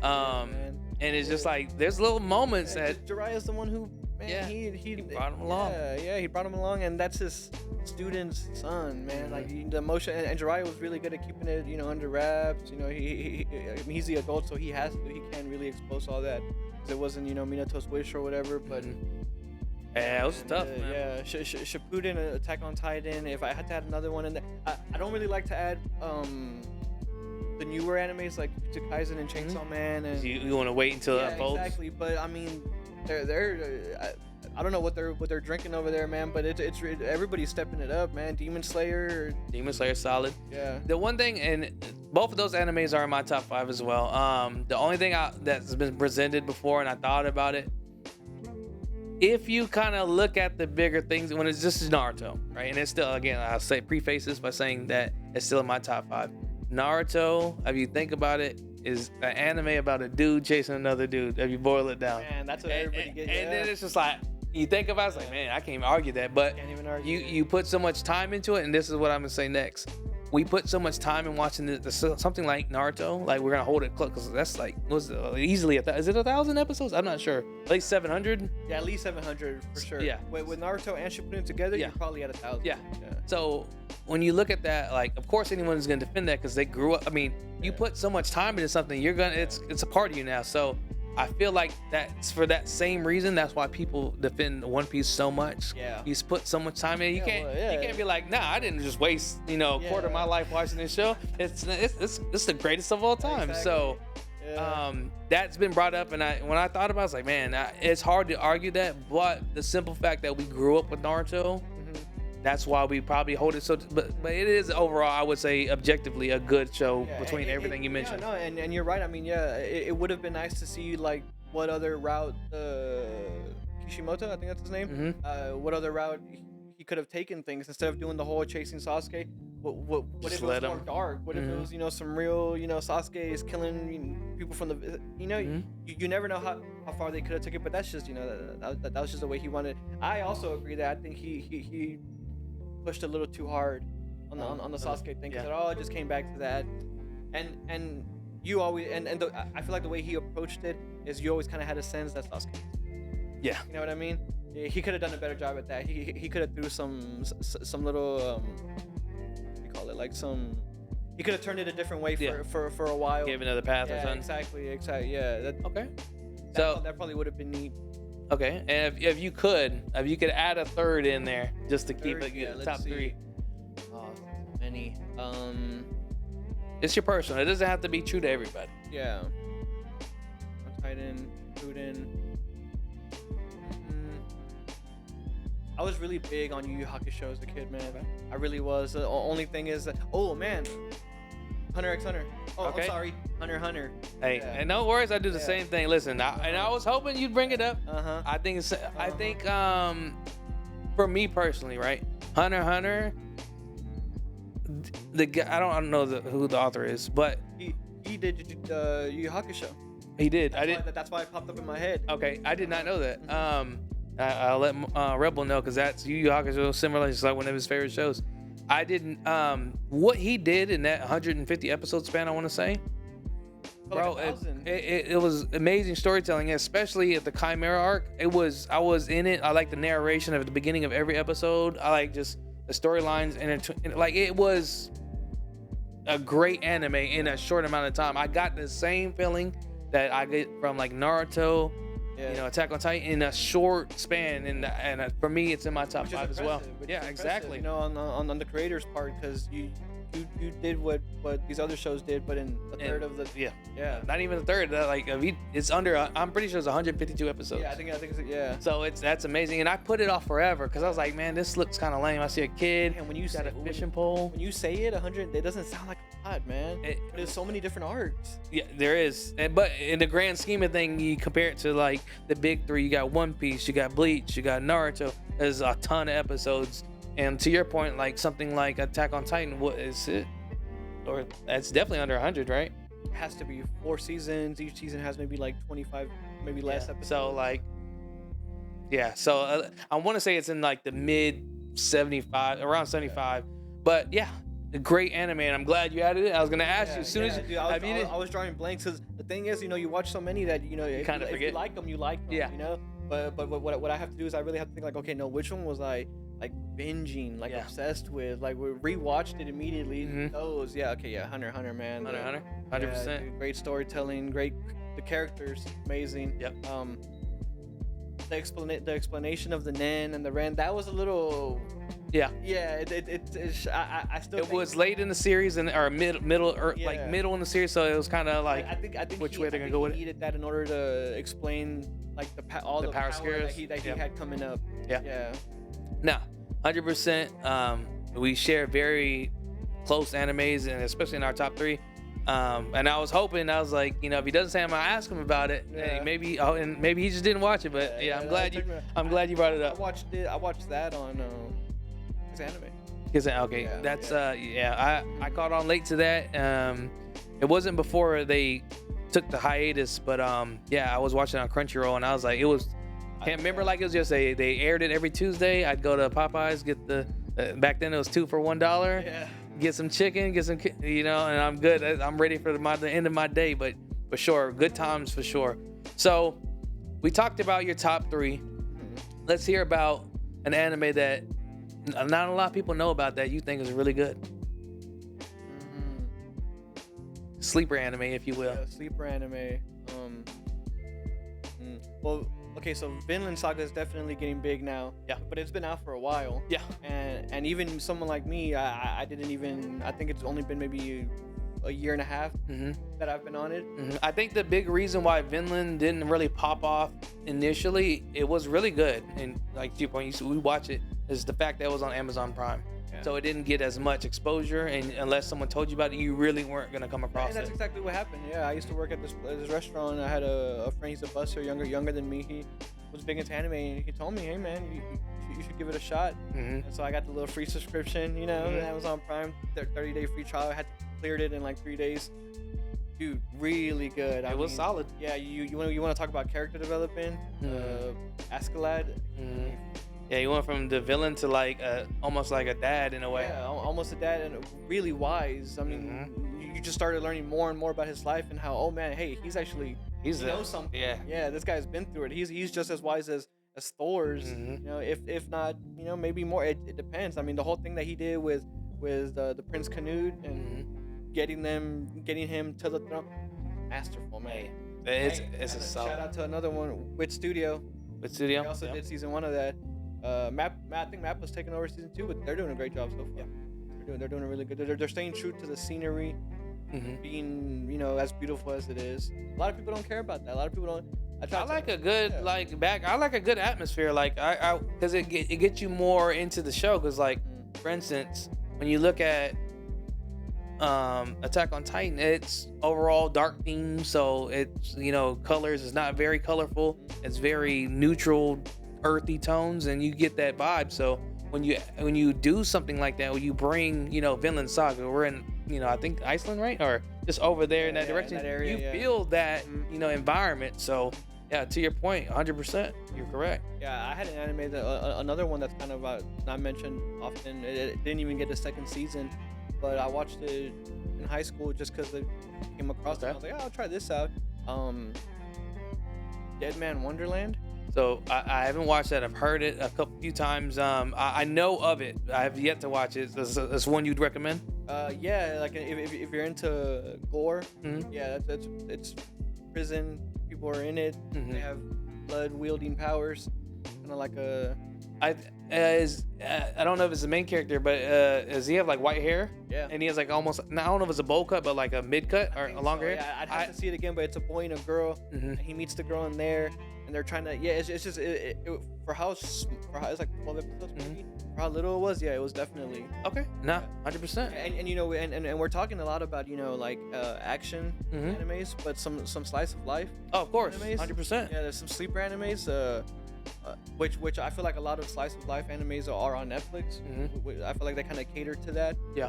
And it's just like there's little moments that Jiraiya's the one who he brought him along. Yeah, he brought him along, and that's his student's son, man. Like the emotion, and Jiraiya was really good at keeping it, under wraps. He's the adult, so he can't really expose all that. It wasn't, Minato's wish or whatever, but yeah, it was tough, man. Yeah, Shippuden, Attack on Titan. If I had to add another one in there, I don't really like to add the newer animes like Jujutsu Kaisen and Chainsaw Man. And you want to wait until it unfolds? Exactly, but I mean, I don't know what they're drinking over there, man. But it's everybody's stepping it up, man. Demon Slayer, solid. Yeah. The one thing, and both of those animes are in my top 5 as well. The only thing that's been presented before, and I thought about it. If you kind of look at the bigger things, when it's just Naruto, right? And it's still, again, I'll say preface this by saying that it's still in my top 5. Naruto, if you think about it, is an anime about a dude chasing another dude. If you boil it down, man, that's what everybody gets. And then it's just like you think about it, it's like, man, I can't even argue that. But you put so much time into it, and this is what I'm gonna say next. we put so much time in watching something like Naruto. Like we're gonna hold it close because that's like easily is it 1,000 episodes? I'm not sure. At least 700. Yeah, at least 700 for sure. Yeah. With Naruto and Shippuden together, you're probably at 1,000. Yeah. So when you look at that, like, of course anyone is gonna defend that because they grew up. I mean, you put so much time into something, you're gonna it's a part of you now. So I feel like that's for that same reason. That's why people defend One Piece so much. Yeah. He's put so much time in. You can't be like, nah, I didn't just waste a quarter of my life watching this show. It's the greatest of all time. Exactly. So that's been brought up, and when I thought about it, I was like, man, it's hard to argue that, but the simple fact that we grew up with Naruto, that's why we probably hold it so. But it is overall, I would say, objectively a good show between everything you mentioned. Yeah, no, and you're right. I mean, it would have been nice to see like what other route Kishimoto, I think that's his name. What other route he could have taken things instead of doing the whole chasing Sasuke. What if it was more dark? What if it was some real Sasuke is killing people from the you never know how far they could have took it. But that's just that was just the way he wanted. I also agree that I think he pushed a little too hard on the Sasuke thing because it just came back to that, and you always I feel like the way he approached it is you always kind of had a sense that Sasuke. Yeah. You know what I mean? He could have done a better job at that. He could have threw some little what do you call it, like some. He could have turned it a different way for a while. Gave another path or something. Exactly. Yeah. Okay. That probably would have been neat. Okay, and if you could add a third in there just to keep it top three. Oh, many. It's your personal. It doesn't have to be true to everybody. Yeah. Titan, Shippuden. I was really big on Yu Yu Hakusho as a kid, man. I really was. The only thing is that, oh man, Hunter x Hunter. Oh, okay. I'm sorry, Hunter x Hunter. Hey, and no worries, I do the same thing. Listen, I was hoping you'd bring it up. I think for me personally, right, Hunter x Hunter. The guy, I don't know who the author is, but he did Yu Yu Hakusho. He did. That's why it popped up in my head. Okay, I did not know that. I'll let Rebel know because that's Yu Yu Hakusho, similar, just like one of his favorite shows. I didn't. What he did in that 150 episode span, I want to say, bro, it was amazing storytelling, especially at the Chimera arc. I was in it. I like the narration at the beginning of every episode. I like just the storylines and like it was a great anime in a short amount of time. I got the same feeling that I get from like Naruto. Attack on Titan in a short span, and for me, it's in my top 5 as well. Yeah, exactly. On the creator's part, because you did what these other shows did, but in a third of the not even a third. Like it's under. I'm pretty sure it's 152 episodes. Yeah, I think it's. So that's amazing, and I put it off forever because I was like, man, this looks kind of lame. I see a kid and when you got a fishing pole. When you say it 100, it doesn't sound like a lot, man. There's so many different arcs. Yeah, there is, but in the grand scheme of things, you compare it to like the big three. You got One Piece, you got Bleach, you got Naruto. There's a ton of episodes. And to your point, like something like Attack on Titan, what is it? Or that's definitely under 100, right? It has to be 4 seasons. Each season has maybe like 25, maybe less episodes. So like, So I want to say it's in like the mid 75, around 75. But yeah, a great anime, and I'm glad you added it. I was gonna ask you as soon as you. Dude, I was drawing blanks because the thing is, you watch so many that if kind of forget. If you like them, you like them. Yeah. But what I have to do is I really have to think like, okay, no, which one was I like binging, like obsessed with, like we rewatched it immediately. Those, Hunter x Hunter, man. Hunter, 100%. Great storytelling, the characters, amazing. Yep. The explanation of the Nen and the Ren, that was a little. Yeah. Yeah. I still. It was late in the series or middle in the series, so it was kind of like. I think which way they're gonna go with it. He needed that in order to explain like all the power skills that he had coming up. Yeah. Now, 100%. We share very close animes, and especially in our top 3. And I was hoping, I was like, if he doesn't say, I'm gonna ask him about it. Maybe he just didn't watch it. But I'm glad you brought it up. I watched that on his anime. Okay, that's I caught on late to that. It wasn't before they took the hiatus, but I was watching it on Crunchyroll, and I was like, can't remember like it was yesterday. They aired it every Tuesday. I'd go to Popeyes, get the back then it was 2 for $1. get some chicken, get some, and I'm good. I'm ready for the end of my day. But for sure, good times for sure. So we talked about your top 3. Let's hear about an anime that not a lot of people know about that you think is really good. Sleeper anime, if you will. Yeah, sleeper anime. Well, okay, so Vinland Saga is definitely getting big now. Yeah. But it's been out for a while. Yeah. And even someone like me, I didn't even. I think it's only been maybe a year and a half that I've been on it. I think the big reason why Vinland didn't really pop off initially, it was really good, and like to your point, we watch it, is the fact that it was on Amazon Prime. Yeah. So it didn't get as much exposure, and unless someone told you about it, you really weren't gonna come across and that's exactly what happened. Yeah, I used to work at this restaurant. I had a friend, he's a busser, younger than me. He was big into anime, and he told me, hey man, you should give it a shot. And so I got the little free subscription, Amazon Prime, 30-day free trial. I had cleared it in like 3 days. Dude, really good. It was solid. Yeah, you want to talk about character development? Askeladd. Yeah, you went from the villain to like almost like a dad in a way. Yeah, almost a dad, and really wise. I mean, you just started learning more and more about his life and how, oh man, hey, he knows something. Yeah, this guy's been through it. He's just as wise as Thor's. If not, maybe more. It depends. I mean, the whole thing that he did with the Prince Canute and getting him to the throne, masterful, man. It's a solid. Shout out to another one, Wit Studio. They also did season 1 of that. I think Map was taking over season 2, but they're doing a great job so far. They're doing a really good. They're staying true to the scenery, being as beautiful as it is. A lot of people don't care about that. A lot of people don't. I like a good I like a good atmosphere, like I because it gets you more into the show. Because like for instance, when you look at Attack on Titan, it's overall dark theme, so it's colors is not very colorful. It's very neutral, earthy tones, and you get that vibe. So when you do something like that, when you bring Vinland Saga, we're in I think Iceland, right, or just over there in that direction, in that area, you feel that environment. So yeah, to your point, 100%, you're correct. Yeah, I had an anime that another one that's kind of not mentioned often. It didn't even get a second season, but I watched it in high school just because I came across it. I was like, I'll try this out. Dead Man Wonderland. So I haven't watched that. I've heard it a few times. I know of it. I have yet to watch it. Is one you'd recommend? Yeah, like if you're into gore, yeah, it's prison. People are in it. They have blood wielding powers, kind of like a. I don't know if it's the main character, but does he have like white hair? Yeah. And he has like almost, I don't know if it's a bowl cut, but like a mid cut or a longer hair. Yeah, I'd have to see it again, but it's a boy and a girl. And he meets the girl in there, and they're trying to. Yeah, it's just for how it's like 12 episodes maybe. For how little it was, yeah, it was definitely okay. Nah, 100%. And we're talking a lot about like action animes, but some slice of life. Oh, of course, animes. 100%. Yeah, there's some sleeper animes. Which I feel like a lot of slice of life animes are on Netflix. I feel like they kind of cater to that. Yeah.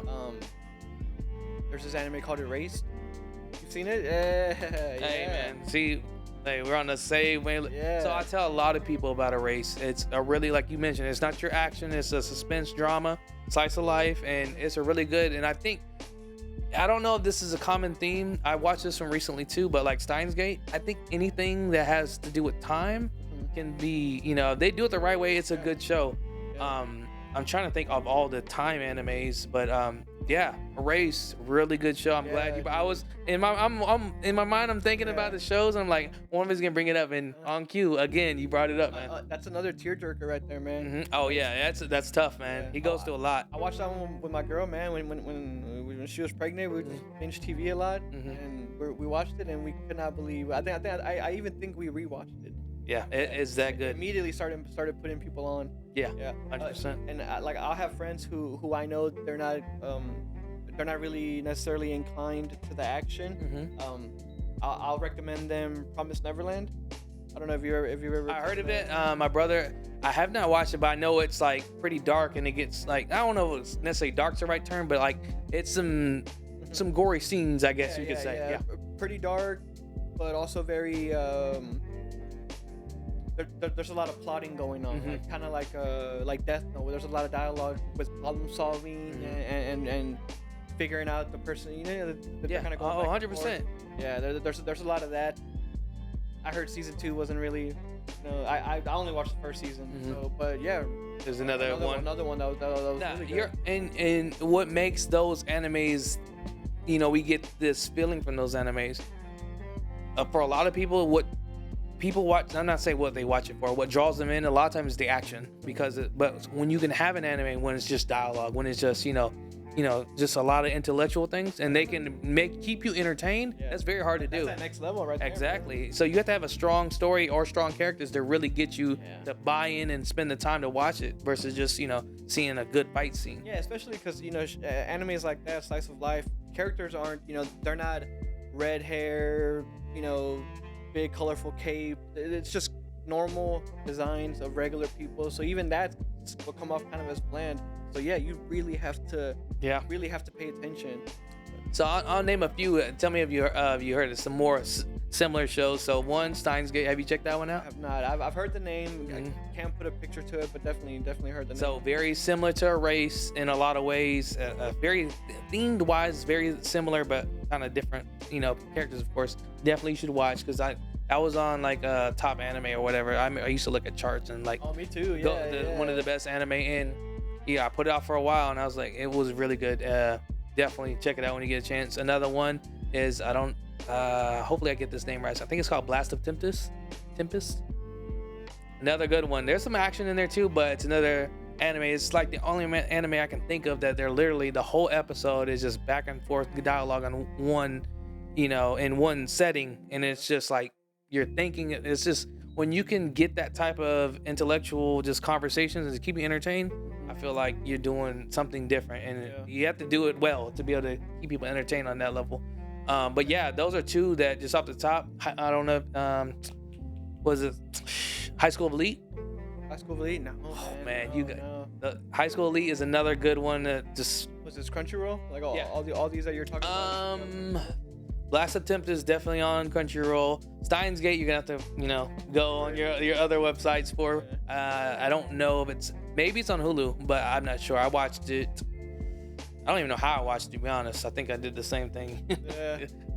There's this anime called Erased. You've seen it? Hey man, see, we're on the same way. Yeah. So I tell a lot of people about Erased. It's a really, like you mentioned, it's not your action. It's a suspense drama, slice of life, and it's a really good. And I don't know if this is a common theme. I watched this one recently too, but like Steins Gate, I think anything that has to do with time can be, if they do it the right way, it's a good show. I'm trying to think of all the time animes, but yeah, Erased, really good show. I'm glad you. I was in I'm in my mind. I'm thinking about the shows, and I'm like, one of us gonna bring it up, and on cue again, you brought it up, man. That's another tearjerker right there, man. Oh yeah, that's tough, man. Yeah. He goes through a lot. I watched that one with my girl, man. When she was pregnant, we just binge TV a lot, and we watched it, and we could not believe. I even think we rewatched it. Yeah, it's that good. Immediately started putting people on. Yeah, 100%. And like I'll have friends who I know they're not really necessarily inclined to the action. I'll recommend them Promised Neverland. I don't know if you ever. I heard of it. My brother, I have not watched it, but I know it's like pretty dark, and it gets like, I don't know if it's necessarily dark's the right term, but like it's some gory scenes, I guess you could say. Yeah, pretty dark, but also very there's a lot of plotting going on, like kind of like Death Note, where there's a lot of dialogue with problem solving and figuring out the person. You know, they're kind of going back and 100%. forth. Yeah, there's a lot of that. I heard season 2 wasn't really. I only watched the first season, so but yeah. There's another one that was really good. And what makes those animes, we get this feeling from those animes. For a lot of people, what people watch, I'm not saying what they watch it for, what draws them in a lot of times is the action, but when you can have an anime when it's just dialogue, when it's just just a lot of intellectual things, and they can keep you entertained. That's very hard to do. That's that next level right there. Exactly. So you have to have a strong story or strong characters to really get you to buy in and spend the time to watch it, versus just seeing a good fight scene. Yeah, especially because animes like that, slice of life, characters aren't they're not red hair, big colorful cape. It's just normal designs of regular people. So even that will come off kind of as bland. So yeah, you really have to pay attention. So I'll name a few. Tell me if you heard of some more similar shows. So one, Steins Gate. Have you checked that one out? I have not. I've heard the name. I can't put a picture to it, but definitely heard the name. So very similar to Erase in a lot of ways. Very themed wise, very similar, but kind of different. Characters, of course. Definitely should watch, because I was on like top anime or whatever. I used to look at charts and like. Oh, me too. One of the best anime in. Yeah, I put it out for a while and I was like, it was really good. Definitely check it out when you get a chance. Another one is, hopefully I get this name right. I think it's called Blast of Tempest. Another good one. There's some action in there too, but it's another anime. It's like the only anime I can think of that they're literally, the whole episode is just back and forth dialogue on one, in one setting. And it's just like, you're thinking, it's just, when you can get that type of intellectual just conversations and keep you entertained, I feel like you're doing something different, and you have to do it well to be able to keep people entertained on that level. But yeah, those are two that just off the top. I don't know. Was it High School of Elite? High School of Elite? No. Oh man, the High School Elite is another good one. That just was this Crunchyroll? Like all these that you're talking about? Blast of Tempest is definitely on Crunchyroll. Steins Gate, you're gonna have to, go on your other websites for. I don't know if maybe it's on Hulu, but I'm not sure. I watched it. I don't even know how I watched it, to be honest. I think I did the same thing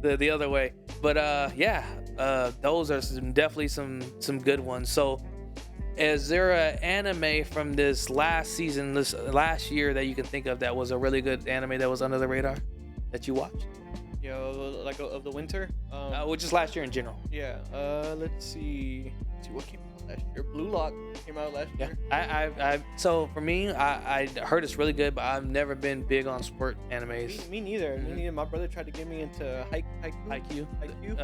the other way. But those are definitely some good ones. So, is there an anime from this last season, this last year, that you can think of that was a really good anime that was under the radar that you watched? Like of the winter. Well, just last year in general. Yeah. Let's see what came out last year. Blue Lock came out last year. So for me, I heard it's really good, but I've never been big on sport animes. Me neither. Me neither. My brother tried to get me into Haikyuu.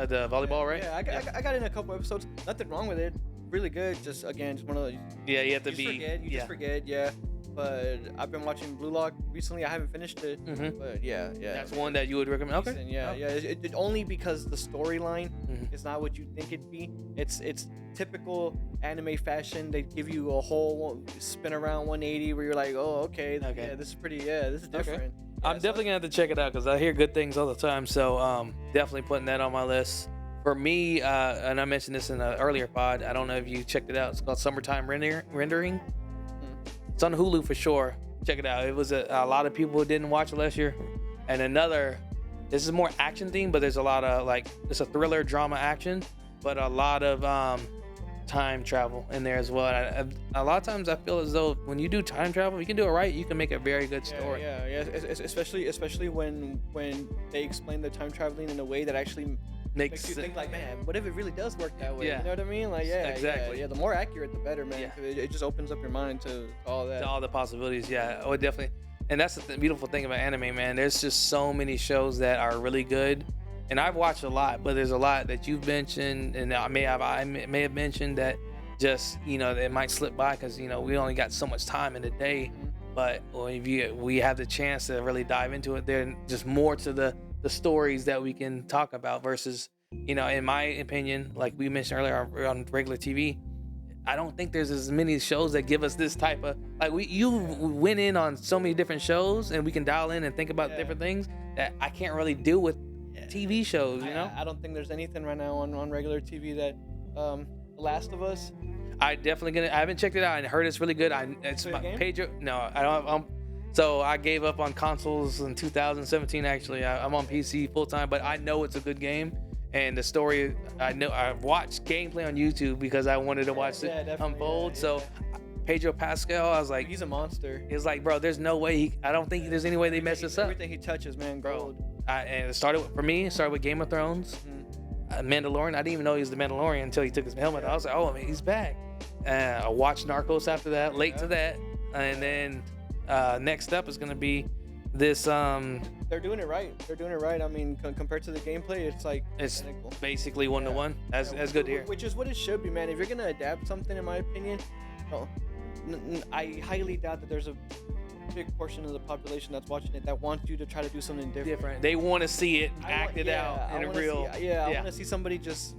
The volleyball, right? Yeah, I got in a couple episodes. Nothing wrong with it. Really good. Just one of those. Yeah, you have to just forget. Yeah. But I've been watching Blue Lock recently. I haven't finished it, but yeah. That's one that you would recommend. Okay. Yeah. It only because the storyline is not what you think it'd be. It's typical anime fashion. They give you a whole spin around 180 where you're like, oh, okay. Yeah, this is pretty. Yeah, this is different. Okay. Yeah, I'm definitely gonna have to check it out because I hear good things all the time. So definitely putting that on my list. For me, and I mentioned this in an earlier pod. I don't know if you checked it out. It's called Summertime Rendering. It's on Hulu for sure. Check it out. It was a lot of people who didn't watch it last year. And this is more action themed, but there's a lot of it's a thriller, drama, action, but a lot of time travel in there as well. And a lot of times I feel as though when you do time travel, you can do it right, you can make a very good story. Yeah. Especially when they explain the time traveling in a way that actually makes you think like, man, what if it really does work that way? Yeah. You know what I mean? Like, yeah, exactly. Yeah, the more accurate, the better, man. Yeah. It just opens up your mind to all that. To all the possibilities, yeah. Oh, definitely. And that's the beautiful thing about anime, man. There's just so many shows that are really good. And I've watched a lot, but there's a lot that you've mentioned, and I may have mentioned that just, it might slip by because, we only got so much time in the day. But if we have the chance to really dive into it, there's just more to the stories that we can talk about versus, in my opinion, like we mentioned earlier on regular TV, I don't think there's as many shows that give us this type of, you went in on so many different shows and we can dial in and think about different things that I can't really do with TV shows, I don't think there's anything right now on regular TV that, The Last of Us. I definitely gonna. I haven't checked it out. I heard it's really good. It's So my your game? Pedro. No, I don't. So I gave up on consoles in 2017. Actually, I'm on PC full time, but I know it's a good game. And the story, I know I've watched gameplay on YouTube because I wanted to watch it definitely, unfold. yeah. So Pedro Pascal, I was like, He's a monster. it's like, bro, there's no way. I don't think there's any way they mess this up. Everything he touches, man, gold. And it started for me. It started with Game of Thrones, Mandalorian. I didn't even know he was the Mandalorian until he took his helmet. I was like, oh, man, he's back. I watched Narcos after that. Late to that, and then next up is gonna be this. They're doing it right. They're doing it right. I mean, compared to the gameplay, it's like It's identical. basically 1-to-1. That's good to hear. Which is what it should be, man. If you're gonna adapt something, in my opinion, well, I highly doubt that there's a big portion of the population that's watching it that wants you to try to do something different. They want to see it acted out in a real. I want to see somebody just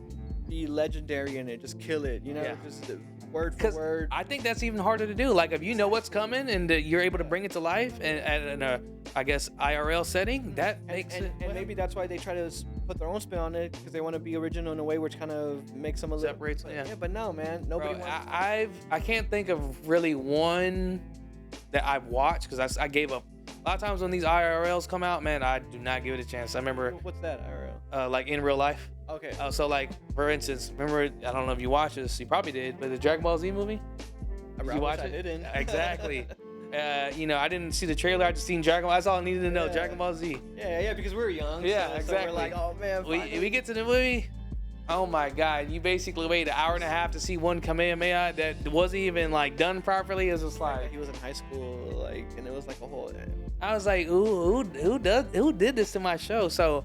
be legendary in it, just kill it. You know, Yeah. just word for 'Cause word. I think that's even harder to do. Like if you know what's coming and you're able to bring it to life and in a, I guess, IRL setting, that makes it. And maybe that's why they try to put their own spin on it, because they want to be original in a way which kind of makes them a little Separates, yeah. But no, man, nobody Bro, wants. I can't think of really one that I've watched because I gave up. A lot of times when these IRLs come out, man, I do not give it a chance. I remember What's that, IRL? like in real life. Okay. So like for instance, remember, I don't know if you watched this, you probably did, but the Dragon Ball Z movie. Did you watch I it? didn't. Exactly. You know, I didn't see the trailer. I just seen Dragon Ball. That's all I needed to know. Yeah. Dragon Ball Z. Yeah, because we were young. Yeah, so exactly. we're like, oh man. We get to the movie. Oh my God! You basically wait an hour and a half to see one Kamehameha that wasn't even like done properly. It's just like he was in high school, like, and it was like a whole. I was like, who did this to my show? So,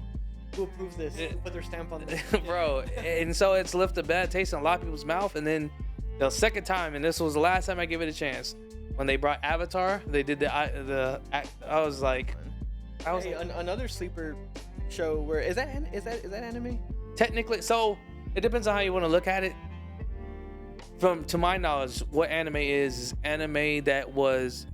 Who approves this? Who put their stamp on this? bro, and so it's left a bad taste in a lot of people's mouth. And then the second time, and this was the last time I gave it a chance, when they brought Avatar, they did the. I was like, Hey, another sleeper show where is that anime? technically, so it depends on how you want to look at it. To my knowledge, what anime is anime is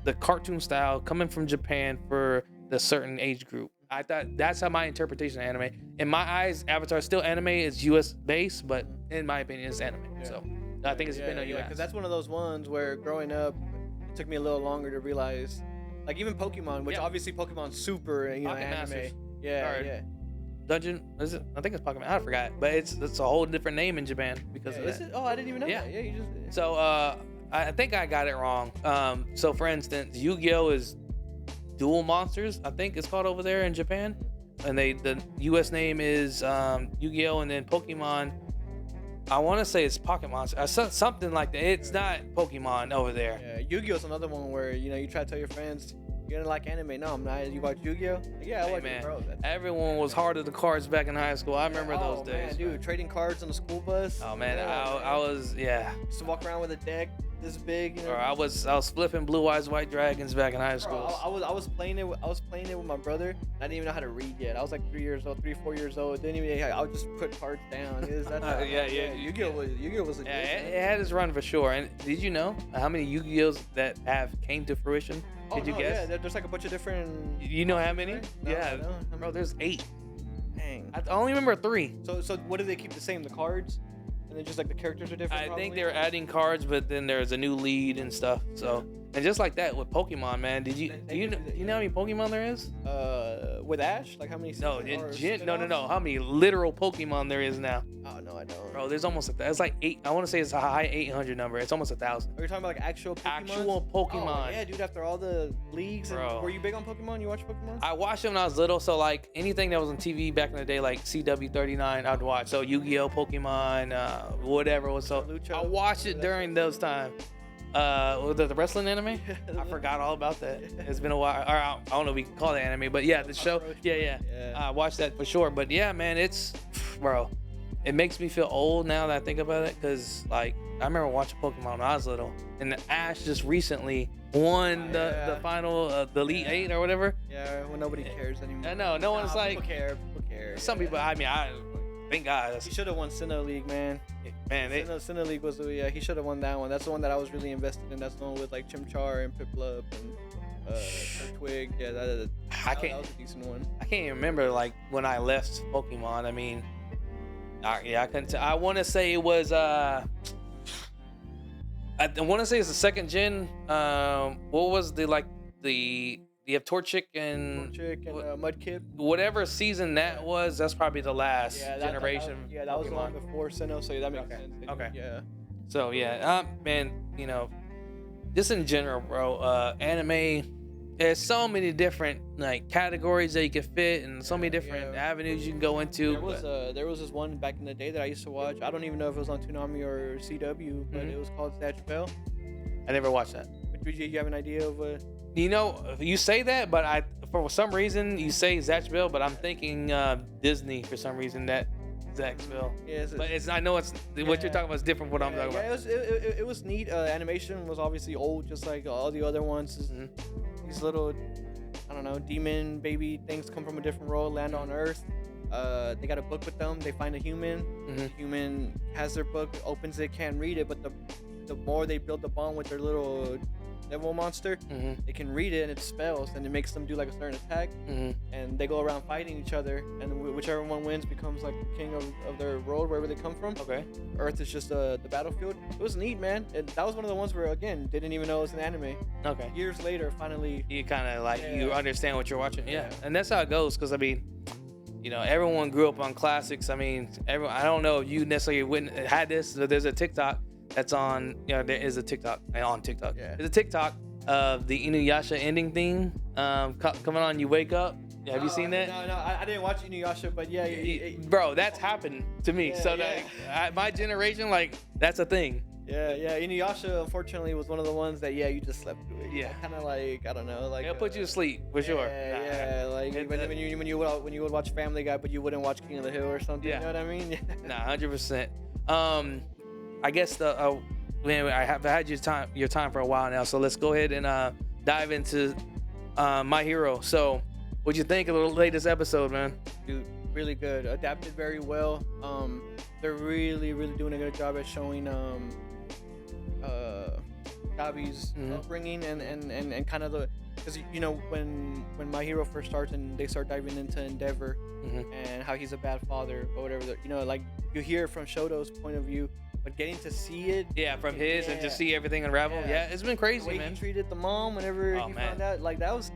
the cartoon style coming from Japan for the certain age group. I thought that's how my interpretation of anime. In my eyes, Avatar is still anime. It's US based, but in my opinion, it's anime. Yeah. So I think it's been on US. Because that's one of those ones where growing up, it took me a little longer to realize. Like even Pokemon, which obviously Pokemon's super, Pocket anime. Masters. Yeah, Alright. yeah. Dungeon, is it? I think it's Pokemon. I forgot, but it's a whole different name in Japan because of Is that. it? Oh, I didn't even know Yeah. that. Yeah, you just. So I think I got it wrong. So for instance, Yu-Gi-Oh is Dual Monsters, I think it's called over there in Japan, and the US name is Yu-Gi-Oh, and then Pokemon, I want to say it's Pocket Monster, something like that. It's not Pokemon over there. Yeah, Yu-Gi-Oh's another one where you try to tell your friends you're gonna like anime. No, I'm not. You watch Yu-Gi-Oh? Like, yeah, I Hey, watch man, it, bro. everyone was hard at the cards back in high school. I remember those days. Man, dude, trading cards on the school bus. Oh man, Yeah, I was used to walk around with a deck this big. or I was flipping Blue Eyes White Dragons back in high school. Bro, I was playing it. I was playing it with my brother. I didn't even know how to read yet. I was like 4 years old. Didn't even. I would just put cards down. Yeah. Yu-Gi-Oh was a Yeah, it had its run for sure. And did you know how many Yu-Gi-Ohs that have came to fruition? Did you guess? Yeah, there's like a bunch of different. You know how many? Right? No, Yeah, no. bro, there's 8. Dang. I only remember 3. So what do they keep the same? The cards, and then just like the characters are different. I think probably? they're adding cards, but then there's a new lead and stuff. So, and just like that with Pokemon, man. Do you know how many Pokemon there is? With Ash, like how many? No, seasons or no. spin-offs? How many literal Pokemon there is now? Oh no, I don't. Bro, there's almost it's like 8. I want to say it's a high 800 number. It's almost 1,000. Are you talking about like actual Pokemon? Actual Pokemon. Oh, yeah, dude. After all the leagues, Bro. were you big on Pokemon? You watch Pokemon? I watched them when I was little, so like anything that was on TV back in the day, like CW39, I'd watch. So Yu-Gi-Oh, Pokemon, whatever was so. Lucha. I watched it during those times. Was it the wrestling anime? I forgot all about that. It's been a while. Or I don't know if we can call it anime, but yeah, the show. Yeah. I watched that for sure. But yeah, man, it's, bro, it makes me feel old now that I think about it, because like I remember watching Pokemon when I was little, and Ash just recently won the final, the Elite 8 or whatever. Yeah, when nobody cares anymore. I know, no one's like. People care. Some people, I mean, thank God. He should have won Sinnoh League, man. Man, Sinnoh League was he should have won that one. That's the one that I was really invested in. That's the one with like Chimchar and Piplup and Turtwig. Yeah, that was a decent one. I can't even remember like when I left Pokemon. I mean, Yeah, I couldn't tell. I want to say it was I want to say it's the second gen. What was the you have Torchic and Mudkip. whatever season that was. That's probably the last Yeah, generation. that was the one Pokemon. before Sinnoh, so that makes Okay. sense. Okay. Yeah. So yeah, man, you know, just in general, bro, anime. There's so many different like categories that you can fit, and so many different avenues you can go into. There was this one back in the day that I used to watch. I don't even know if it was on Toonami or CW, but it was called Zatch Bell. I never watched that. Did you have an idea of what? You know, you say that, but for some reason you say Zatch Bell, but I'm thinking Disney for some reason that Zatchville. Yeah, But I know it's what you're talking about is different from what I'm talking about. It was neat. Animation was obviously old, just like all the other ones. These little, I don't know, demon baby things come from a different world, land on Earth. They got a book with them. They find a human. The human has their book, opens it, can't read it, but the more they build the bond with their little devil monster, they can read it and it spells, and it makes them do like a certain attack, and they go around fighting each other, and whichever one wins becomes like the king of their world, wherever they come from. Okay. Earth is just the battlefield. It was neat, man. That was one of the ones where, again, didn't even know it was an anime. Okay. Years later, finally. You kind of like, you understand what you're watching. Yeah. And that's how it goes, because I mean, you know, everyone grew up on classics. I mean, I don't know if you necessarily had this, but there's a TikTok that's on, there is a TikTok on TikTok. Yeah. There's a TikTok of the Inuyasha ending theme coming on You Wake Up. Have you seen that? No, I didn't watch Inuyasha, but bro, that's happened to me. So my generation, like, that's a thing. Yeah. Inuyasha, unfortunately, was one of the ones that you just slept through it. Yeah. Kind of like, I don't know, like. It'll put you to sleep for sure. Yeah. Like when you would watch Family Guy, but you wouldn't watch King of the Hill or something. Yeah. You know what I mean? Nah, 100%. I guess man, I have had your time for a while now, so let's go ahead and dive into My Hero. So, what'd you think of the latest episode, man? Dude, really good. Adapted very well. They're really doing a good job at showing Gabi's upbringing and kind of the, because you know when My Hero first starts and they start diving into Endeavor and how he's a bad father or whatever, you know, like you hear from Shoto's point of view. But getting to see it, from his and just see everything unravel, it's been crazy, the way man. He treated the mom whenever he found out, like that was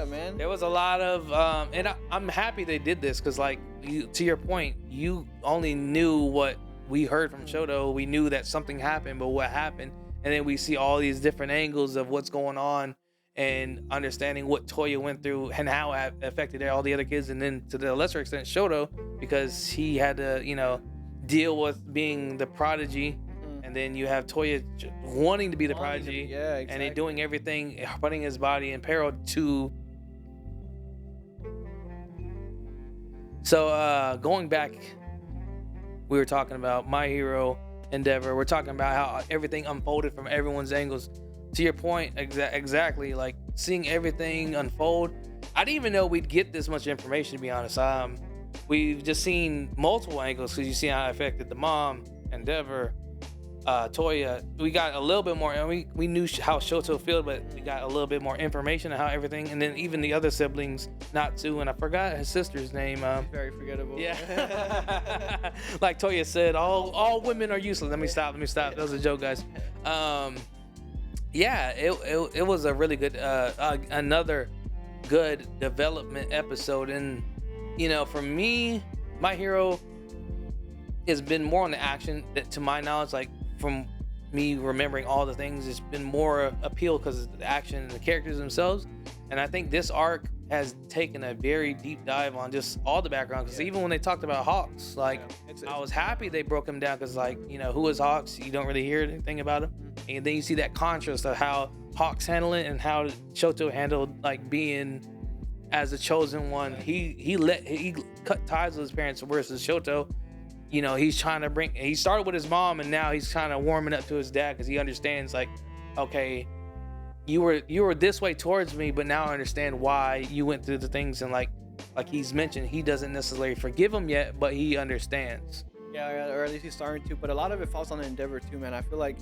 man. There was a lot of, and I'm happy they did this, because like to your point, you only knew what we heard from Shoto. We knew that something happened, but what happened, and then we see all these different angles of what's going on, and understanding what Toya went through and how it affected all the other kids, and then to the lesser extent Shoto, because he had to, deal with being the prodigy, and then you have Toya wanting to be the prodigy, exactly. and he doing everything, putting his body in peril to. So going back, we were talking about My Hero Endeavor. We're talking about how everything unfolded from everyone's angles. To your point, exactly, like seeing everything unfold. I didn't even know we'd get this much information, to be honest. We've just seen multiple angles, because you see how it affected the mom, Endeavor, Toya. We got a little bit more, and we knew how Shoto felt, but we got a little bit more information on how everything, and then even the other siblings, Natsu, and I forgot his sister's name. Very forgettable. Yeah. Like Toya said, all women are useless. Let me stop. That was a joke, guys. It was a really good, another good development episode, and for me, My Hero has been more on the action. That, to my knowledge, like from me remembering all the things, it's been more appeal because of the action and the characters themselves. And I think this arc has taken a very deep dive on just all the background. Because even when they talked about Hawks, like I was happy they broke him down, because like who is Hawks? You don't really hear anything about him, and then you see that contrast of how Hawks handle it and how Shoto handled like being as the chosen one. He cut ties with his parents, versus Shoto, he's trying to he started with his mom, and now he's kind of warming up to his dad, because he understands, like, okay, you were this way towards me, but now I understand why you went through the things, and like he's mentioned, he doesn't necessarily forgive him yet, but he understands. Yeah, or at least he's starting to. But a lot of it falls on Endeavor too, man. I feel like,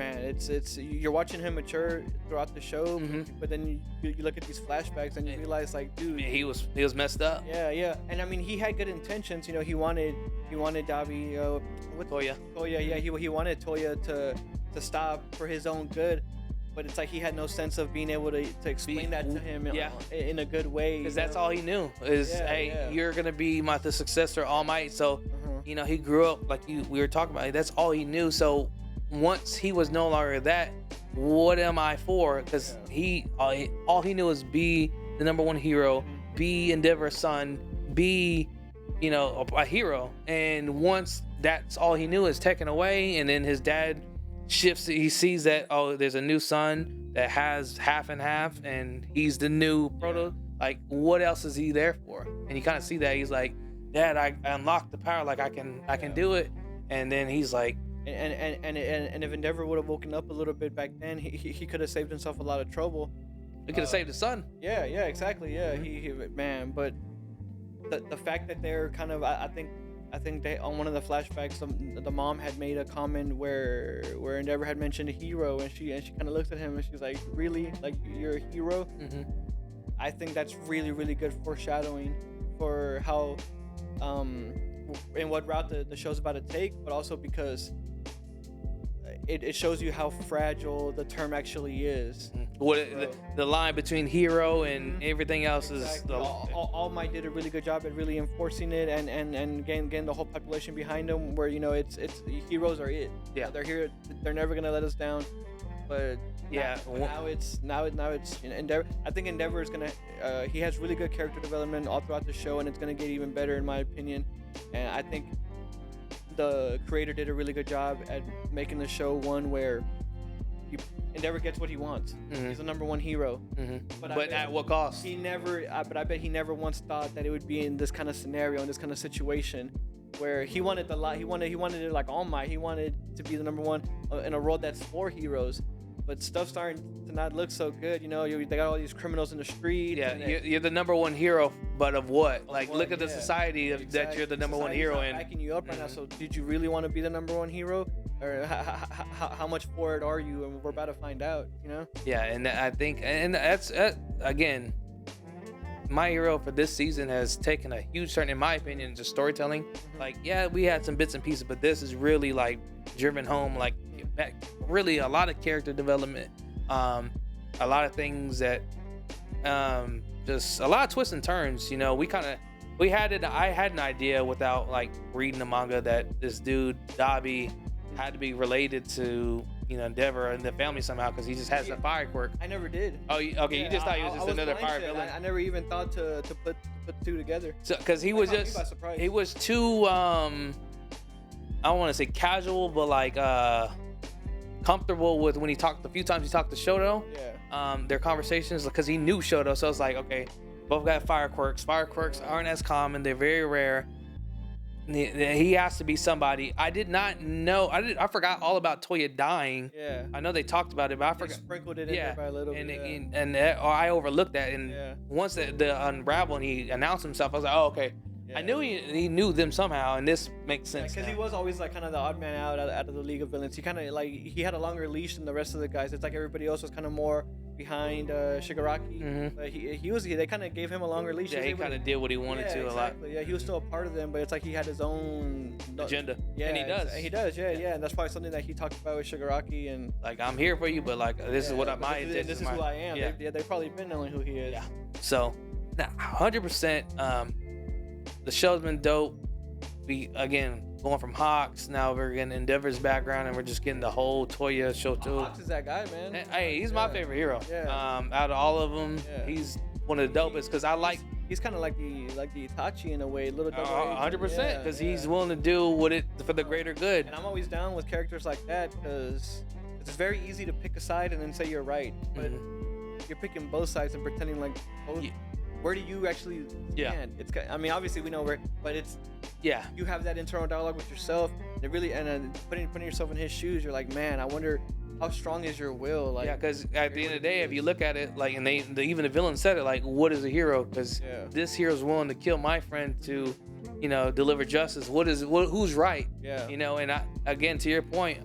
man, it's you're watching him mature throughout the show, but then you look at these flashbacks and you realize like, dude, he was messed up. yeah, and I mean he had good intentions. You know, he wanted Dabi, Toya. Yeah, he wanted Toya to stop for his own good. But it's like he had no sense of being able to explain that to him in a good way. Because that's all he knew is, you're going to be the successor, All Might. So, you know, he grew up like we were talking about. That's all he knew. So once he was no longer that, what am I for? Because all he knew is be the number one hero, be Endeavor's son, be, you know, a hero. And once that's all he knew is taken away, and then his dad shifts, he sees that, oh, there's a new son that has half and half, and he's the new proto. Like, what else is he there for? And you kind of see that he's like, Dad, I unlocked the power, like I can do it. And then he's like, and if Endeavor would have woken up a little bit back then, he could have saved himself a lot of trouble. He could have saved his son. Yeah, exactly. Yeah, he man, but the fact that they're kind of, I think they, on one of the flashbacks, the mom had made a comment where Endeavor had mentioned a hero, and she kind of looks at him and she's like, really, like, you're a hero? I think that's really, really good foreshadowing for how in what route the show's about to take, but also because it shows you how fragile the term actually is. The line between hero and everything else is exactly. All Might did a really good job at really enforcing it and getting the whole population behind them, where, you know, it's heroes are it. Yeah, they're here, they're never gonna let us down. But now it's Endeavor. I think Endeavor is gonna he has really good character development all throughout the show, and it's gonna get even better in my opinion. And I think the creator did a really good job at making the show one where Endeavor gets what he wants. He's the number one hero. But at what cost? But I bet he never once thought that it would be in this kind of scenario, in this kind of situation, where he wanted he wanted it like All Might. He wanted to be the number one in a world that's for heroes. But stuff's starting to not look so good, you know. They got all these criminals in the street. Yeah, you're the number one hero, but of what? Like, look at the society that you're the number one hero in. Backing you up right now. So, did you really want to be the number one hero, or how much for it are you? And we're about to find out, you know. Yeah, and I think, and that's again, my hero for this season has taken a huge turn, in my opinion, to storytelling. Like, yeah, we had some bits and pieces, but this is really like driven home, like really a lot of character development, a lot of things that just a lot of twists and turns. You know, I had an idea without like reading the manga that this dude Dabi had to be related to, you know, Endeavor and the family somehow, because he just has a fire quirk. I never did. Oh, okay. You just thought he was just another fire villain. I never even thought to put two together. So, because he was too I don't want to say casual, but like comfortable with when he talked. The few times he talked to Shoto, their conversations, because he knew Shoto, so it's like, okay, both got fire quirks. Fire quirks aren't as common; they're very rare. He has to be somebody. I did not know. I forgot all about Toya dying. Yeah. I know they talked about it, but I forgot. They sprinkled it in there by a little bit. And I overlooked that. And once the unravel and he announced himself, I was like, oh, okay. Yeah. I knew he knew them somehow, and this makes sense. Because he was always like kind of the odd man out of the League of Villains. He kind of like he had a longer leash than the rest of the guys. It's like everybody else was kind of more behind Shigaraki. But they kind of gave him a longer leash. Yeah, he kind of did what he wanted to a lot. Yeah, he was still a part of them, but it's like he had his own agenda. Yeah, and he does. He does. Yeah, and that's probably something that he talked about with Shigaraki. And like, I'm here for you, but like this is what my intention. This is who I am. Yeah, they've probably been knowing who he is. Yeah. So, 100%. The show's been dope. We again going from Hawks, now we're getting Endeavor's background, and we're just getting the whole Toya show too. Hawks is that guy, man. And, hey, he's my favorite hero. Yeah. Out of all of them, he's one of the dopest because I like. He's kind of like the Itachi in a way, little double. 100%, because he's willing to do what it for the greater good. And I'm always down with characters like that because it's very easy to pick a side and then say you're right, but you're picking both sides and pretending like both. Yeah. Where do you actually stand? It's, I mean, obviously we know where, but it's you have that internal dialogue with yourself. It really, and putting yourself in his shoes, you're like, man, I wonder how strong is your will? Like, because at the end of the day, if you look at it, like, and even the villain said it, like, what is a hero? Because this hero's willing to kill my friend to, you know, deliver justice. Who's right? Yeah. You know, and again, to your point,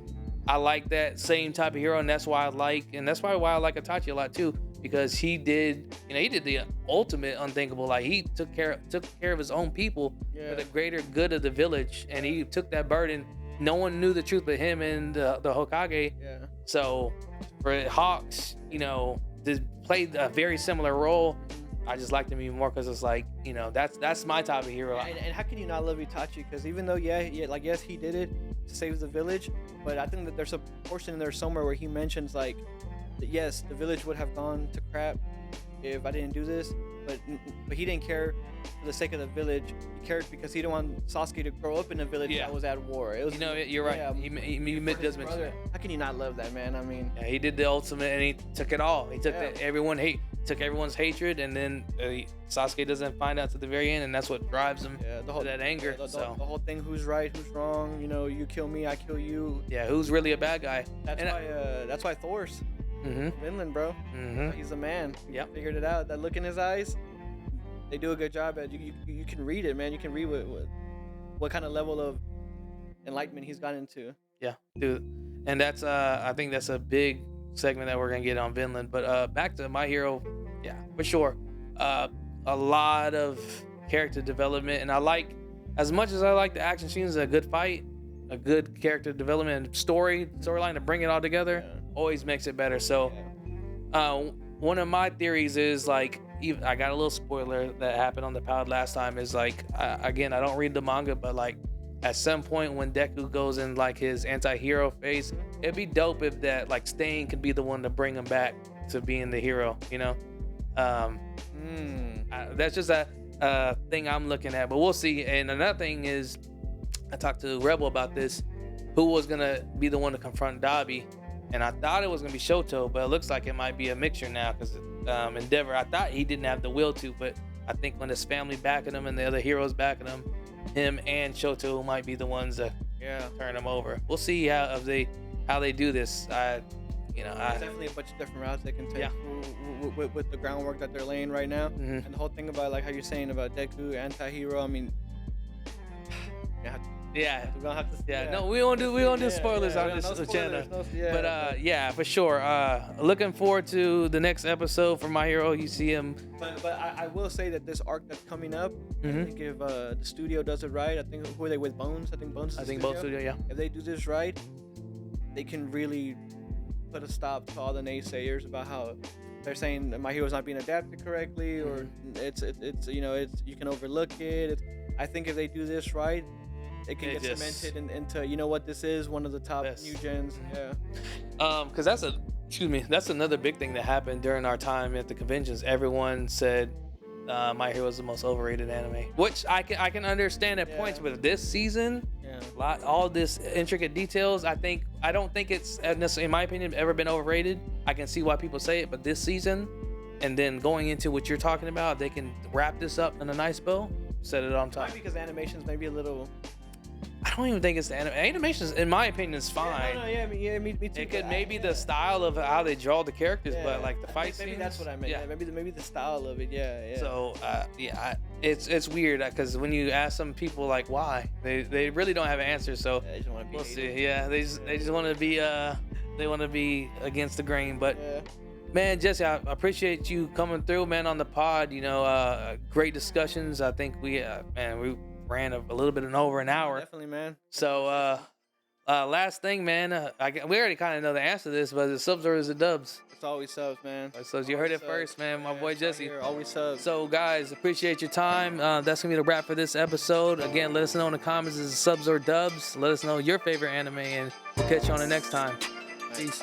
I like that same type of hero, and that's why I like Itachi a lot too, because he did the ultimate unthinkable. Like he took care of his own people for the greater good of the village, and he took that burden. No one knew the truth but him and the Hokage. Yeah. So for Hawks, to play a very similar role, I just liked him even more because it's like, that's my type of hero. And how can you not love Itachi? Because even though, yes, he did it to save the village, but I think that there's a portion in there somewhere where he mentions like, that yes, the village would have gone to crap if I didn't do this, but he didn't care for the sake of the village. He cared because he didn't want Sasuke to grow up in a village that was at war. It was, you're right. Yeah, he does mention that. How can you not love that, man? I mean, yeah, he did the ultimate, and he took it all. He took took everyone's hatred, and then Sasuke doesn't find out to the very end, and that's what drives him to that anger. The whole thing, who's right, who's wrong, you kill me, I kill you. Yeah, who's really a bad guy? That's why Thor's Vinland, bro. He's the man. Yeah, figured it out. That look in his eyes, they do a good job at. You can read it, man. You can read what kind of level of enlightenment he's gotten into. Yeah, dude, and that's I think that's a big segment that we're gonna get on Vinland. But back to my hero, yeah, for sure. A lot of character development, and as much as I like the action scenes, a good fight, a good character development and storyline to bring it all together always makes it better. So one of my theories is like, I got a little spoiler that happened on the pod last time, is like, again, I don't read the manga, but like at some point when Deku goes in like his anti-hero phase, it'd be dope if that like Stain could be the one to bring him back to being the hero, that's just a thing I'm looking at, but we'll see. And another thing is, I talked to Rebel about this, who was gonna be the one to confront Dabi, and I thought it was gonna be Shoto, but it looks like it might be a mixture now, because Endeavor, I thought he didn't have the will to, but I think when his family backing him and the other heroes backing him, him and Shoto might be the ones that turn him over. We'll see how they do this. There's definitely a bunch of different routes they can take with the groundwork that they're laying right now. And the whole thing about like how you're saying about Deku, anti-hero, I mean, we're gonna have to, no, we won't do spoilers on this channel. But for sure, looking forward to the next episode for My Hero. You see him, but I will say that this arc that's coming up, I think if the studio does it right, I think, who are they with, Bones? I think Bones Studio, yeah. If they do this right, they can really put a stop to all the naysayers about how they're saying My Hero's not being adapted correctly, or it's you can overlook it. I think if they do this right, it can get cemented into what this is, one of the top new gens. Because that's another big thing that happened during our time at the conventions. Everyone said My Hero is the most overrated anime, which I can understand at points, but this season, all this intricate details, I don't think it's necessarily, in my opinion, ever been overrated. I can see why people say it, but this season, and then going into what you're talking about, they can wrap this up in a nice bow, set it on top. Maybe because animation's maybe a little. I don't even think it's the animation. In my opinion, is fine. Me too. It could maybe the style of how they draw the characters, but like the fight scenes. Maybe that's what I meant. Maybe the style of it. Yeah. So it's weird because when you ask some people like why, they really don't have an answer. So they just want to be. We'll see. Yeah, they just want to be against the grain. But man, Jesse, I appreciate you coming through, man, on the pod. Great discussions. I think we ran a little bit over an hour. Definitely, man. So, last thing, man. We already kind of know the answer to this, but is it subs or is it dubs? It's always subs, man. So you heard it first, man. My boy Jesse. Always subs. So, guys, appreciate your time. That's gonna be the wrap for this episode. Again, let us know in the comments is it subs or dubs. Let us know your favorite anime, and we'll catch you on the next time. Peace.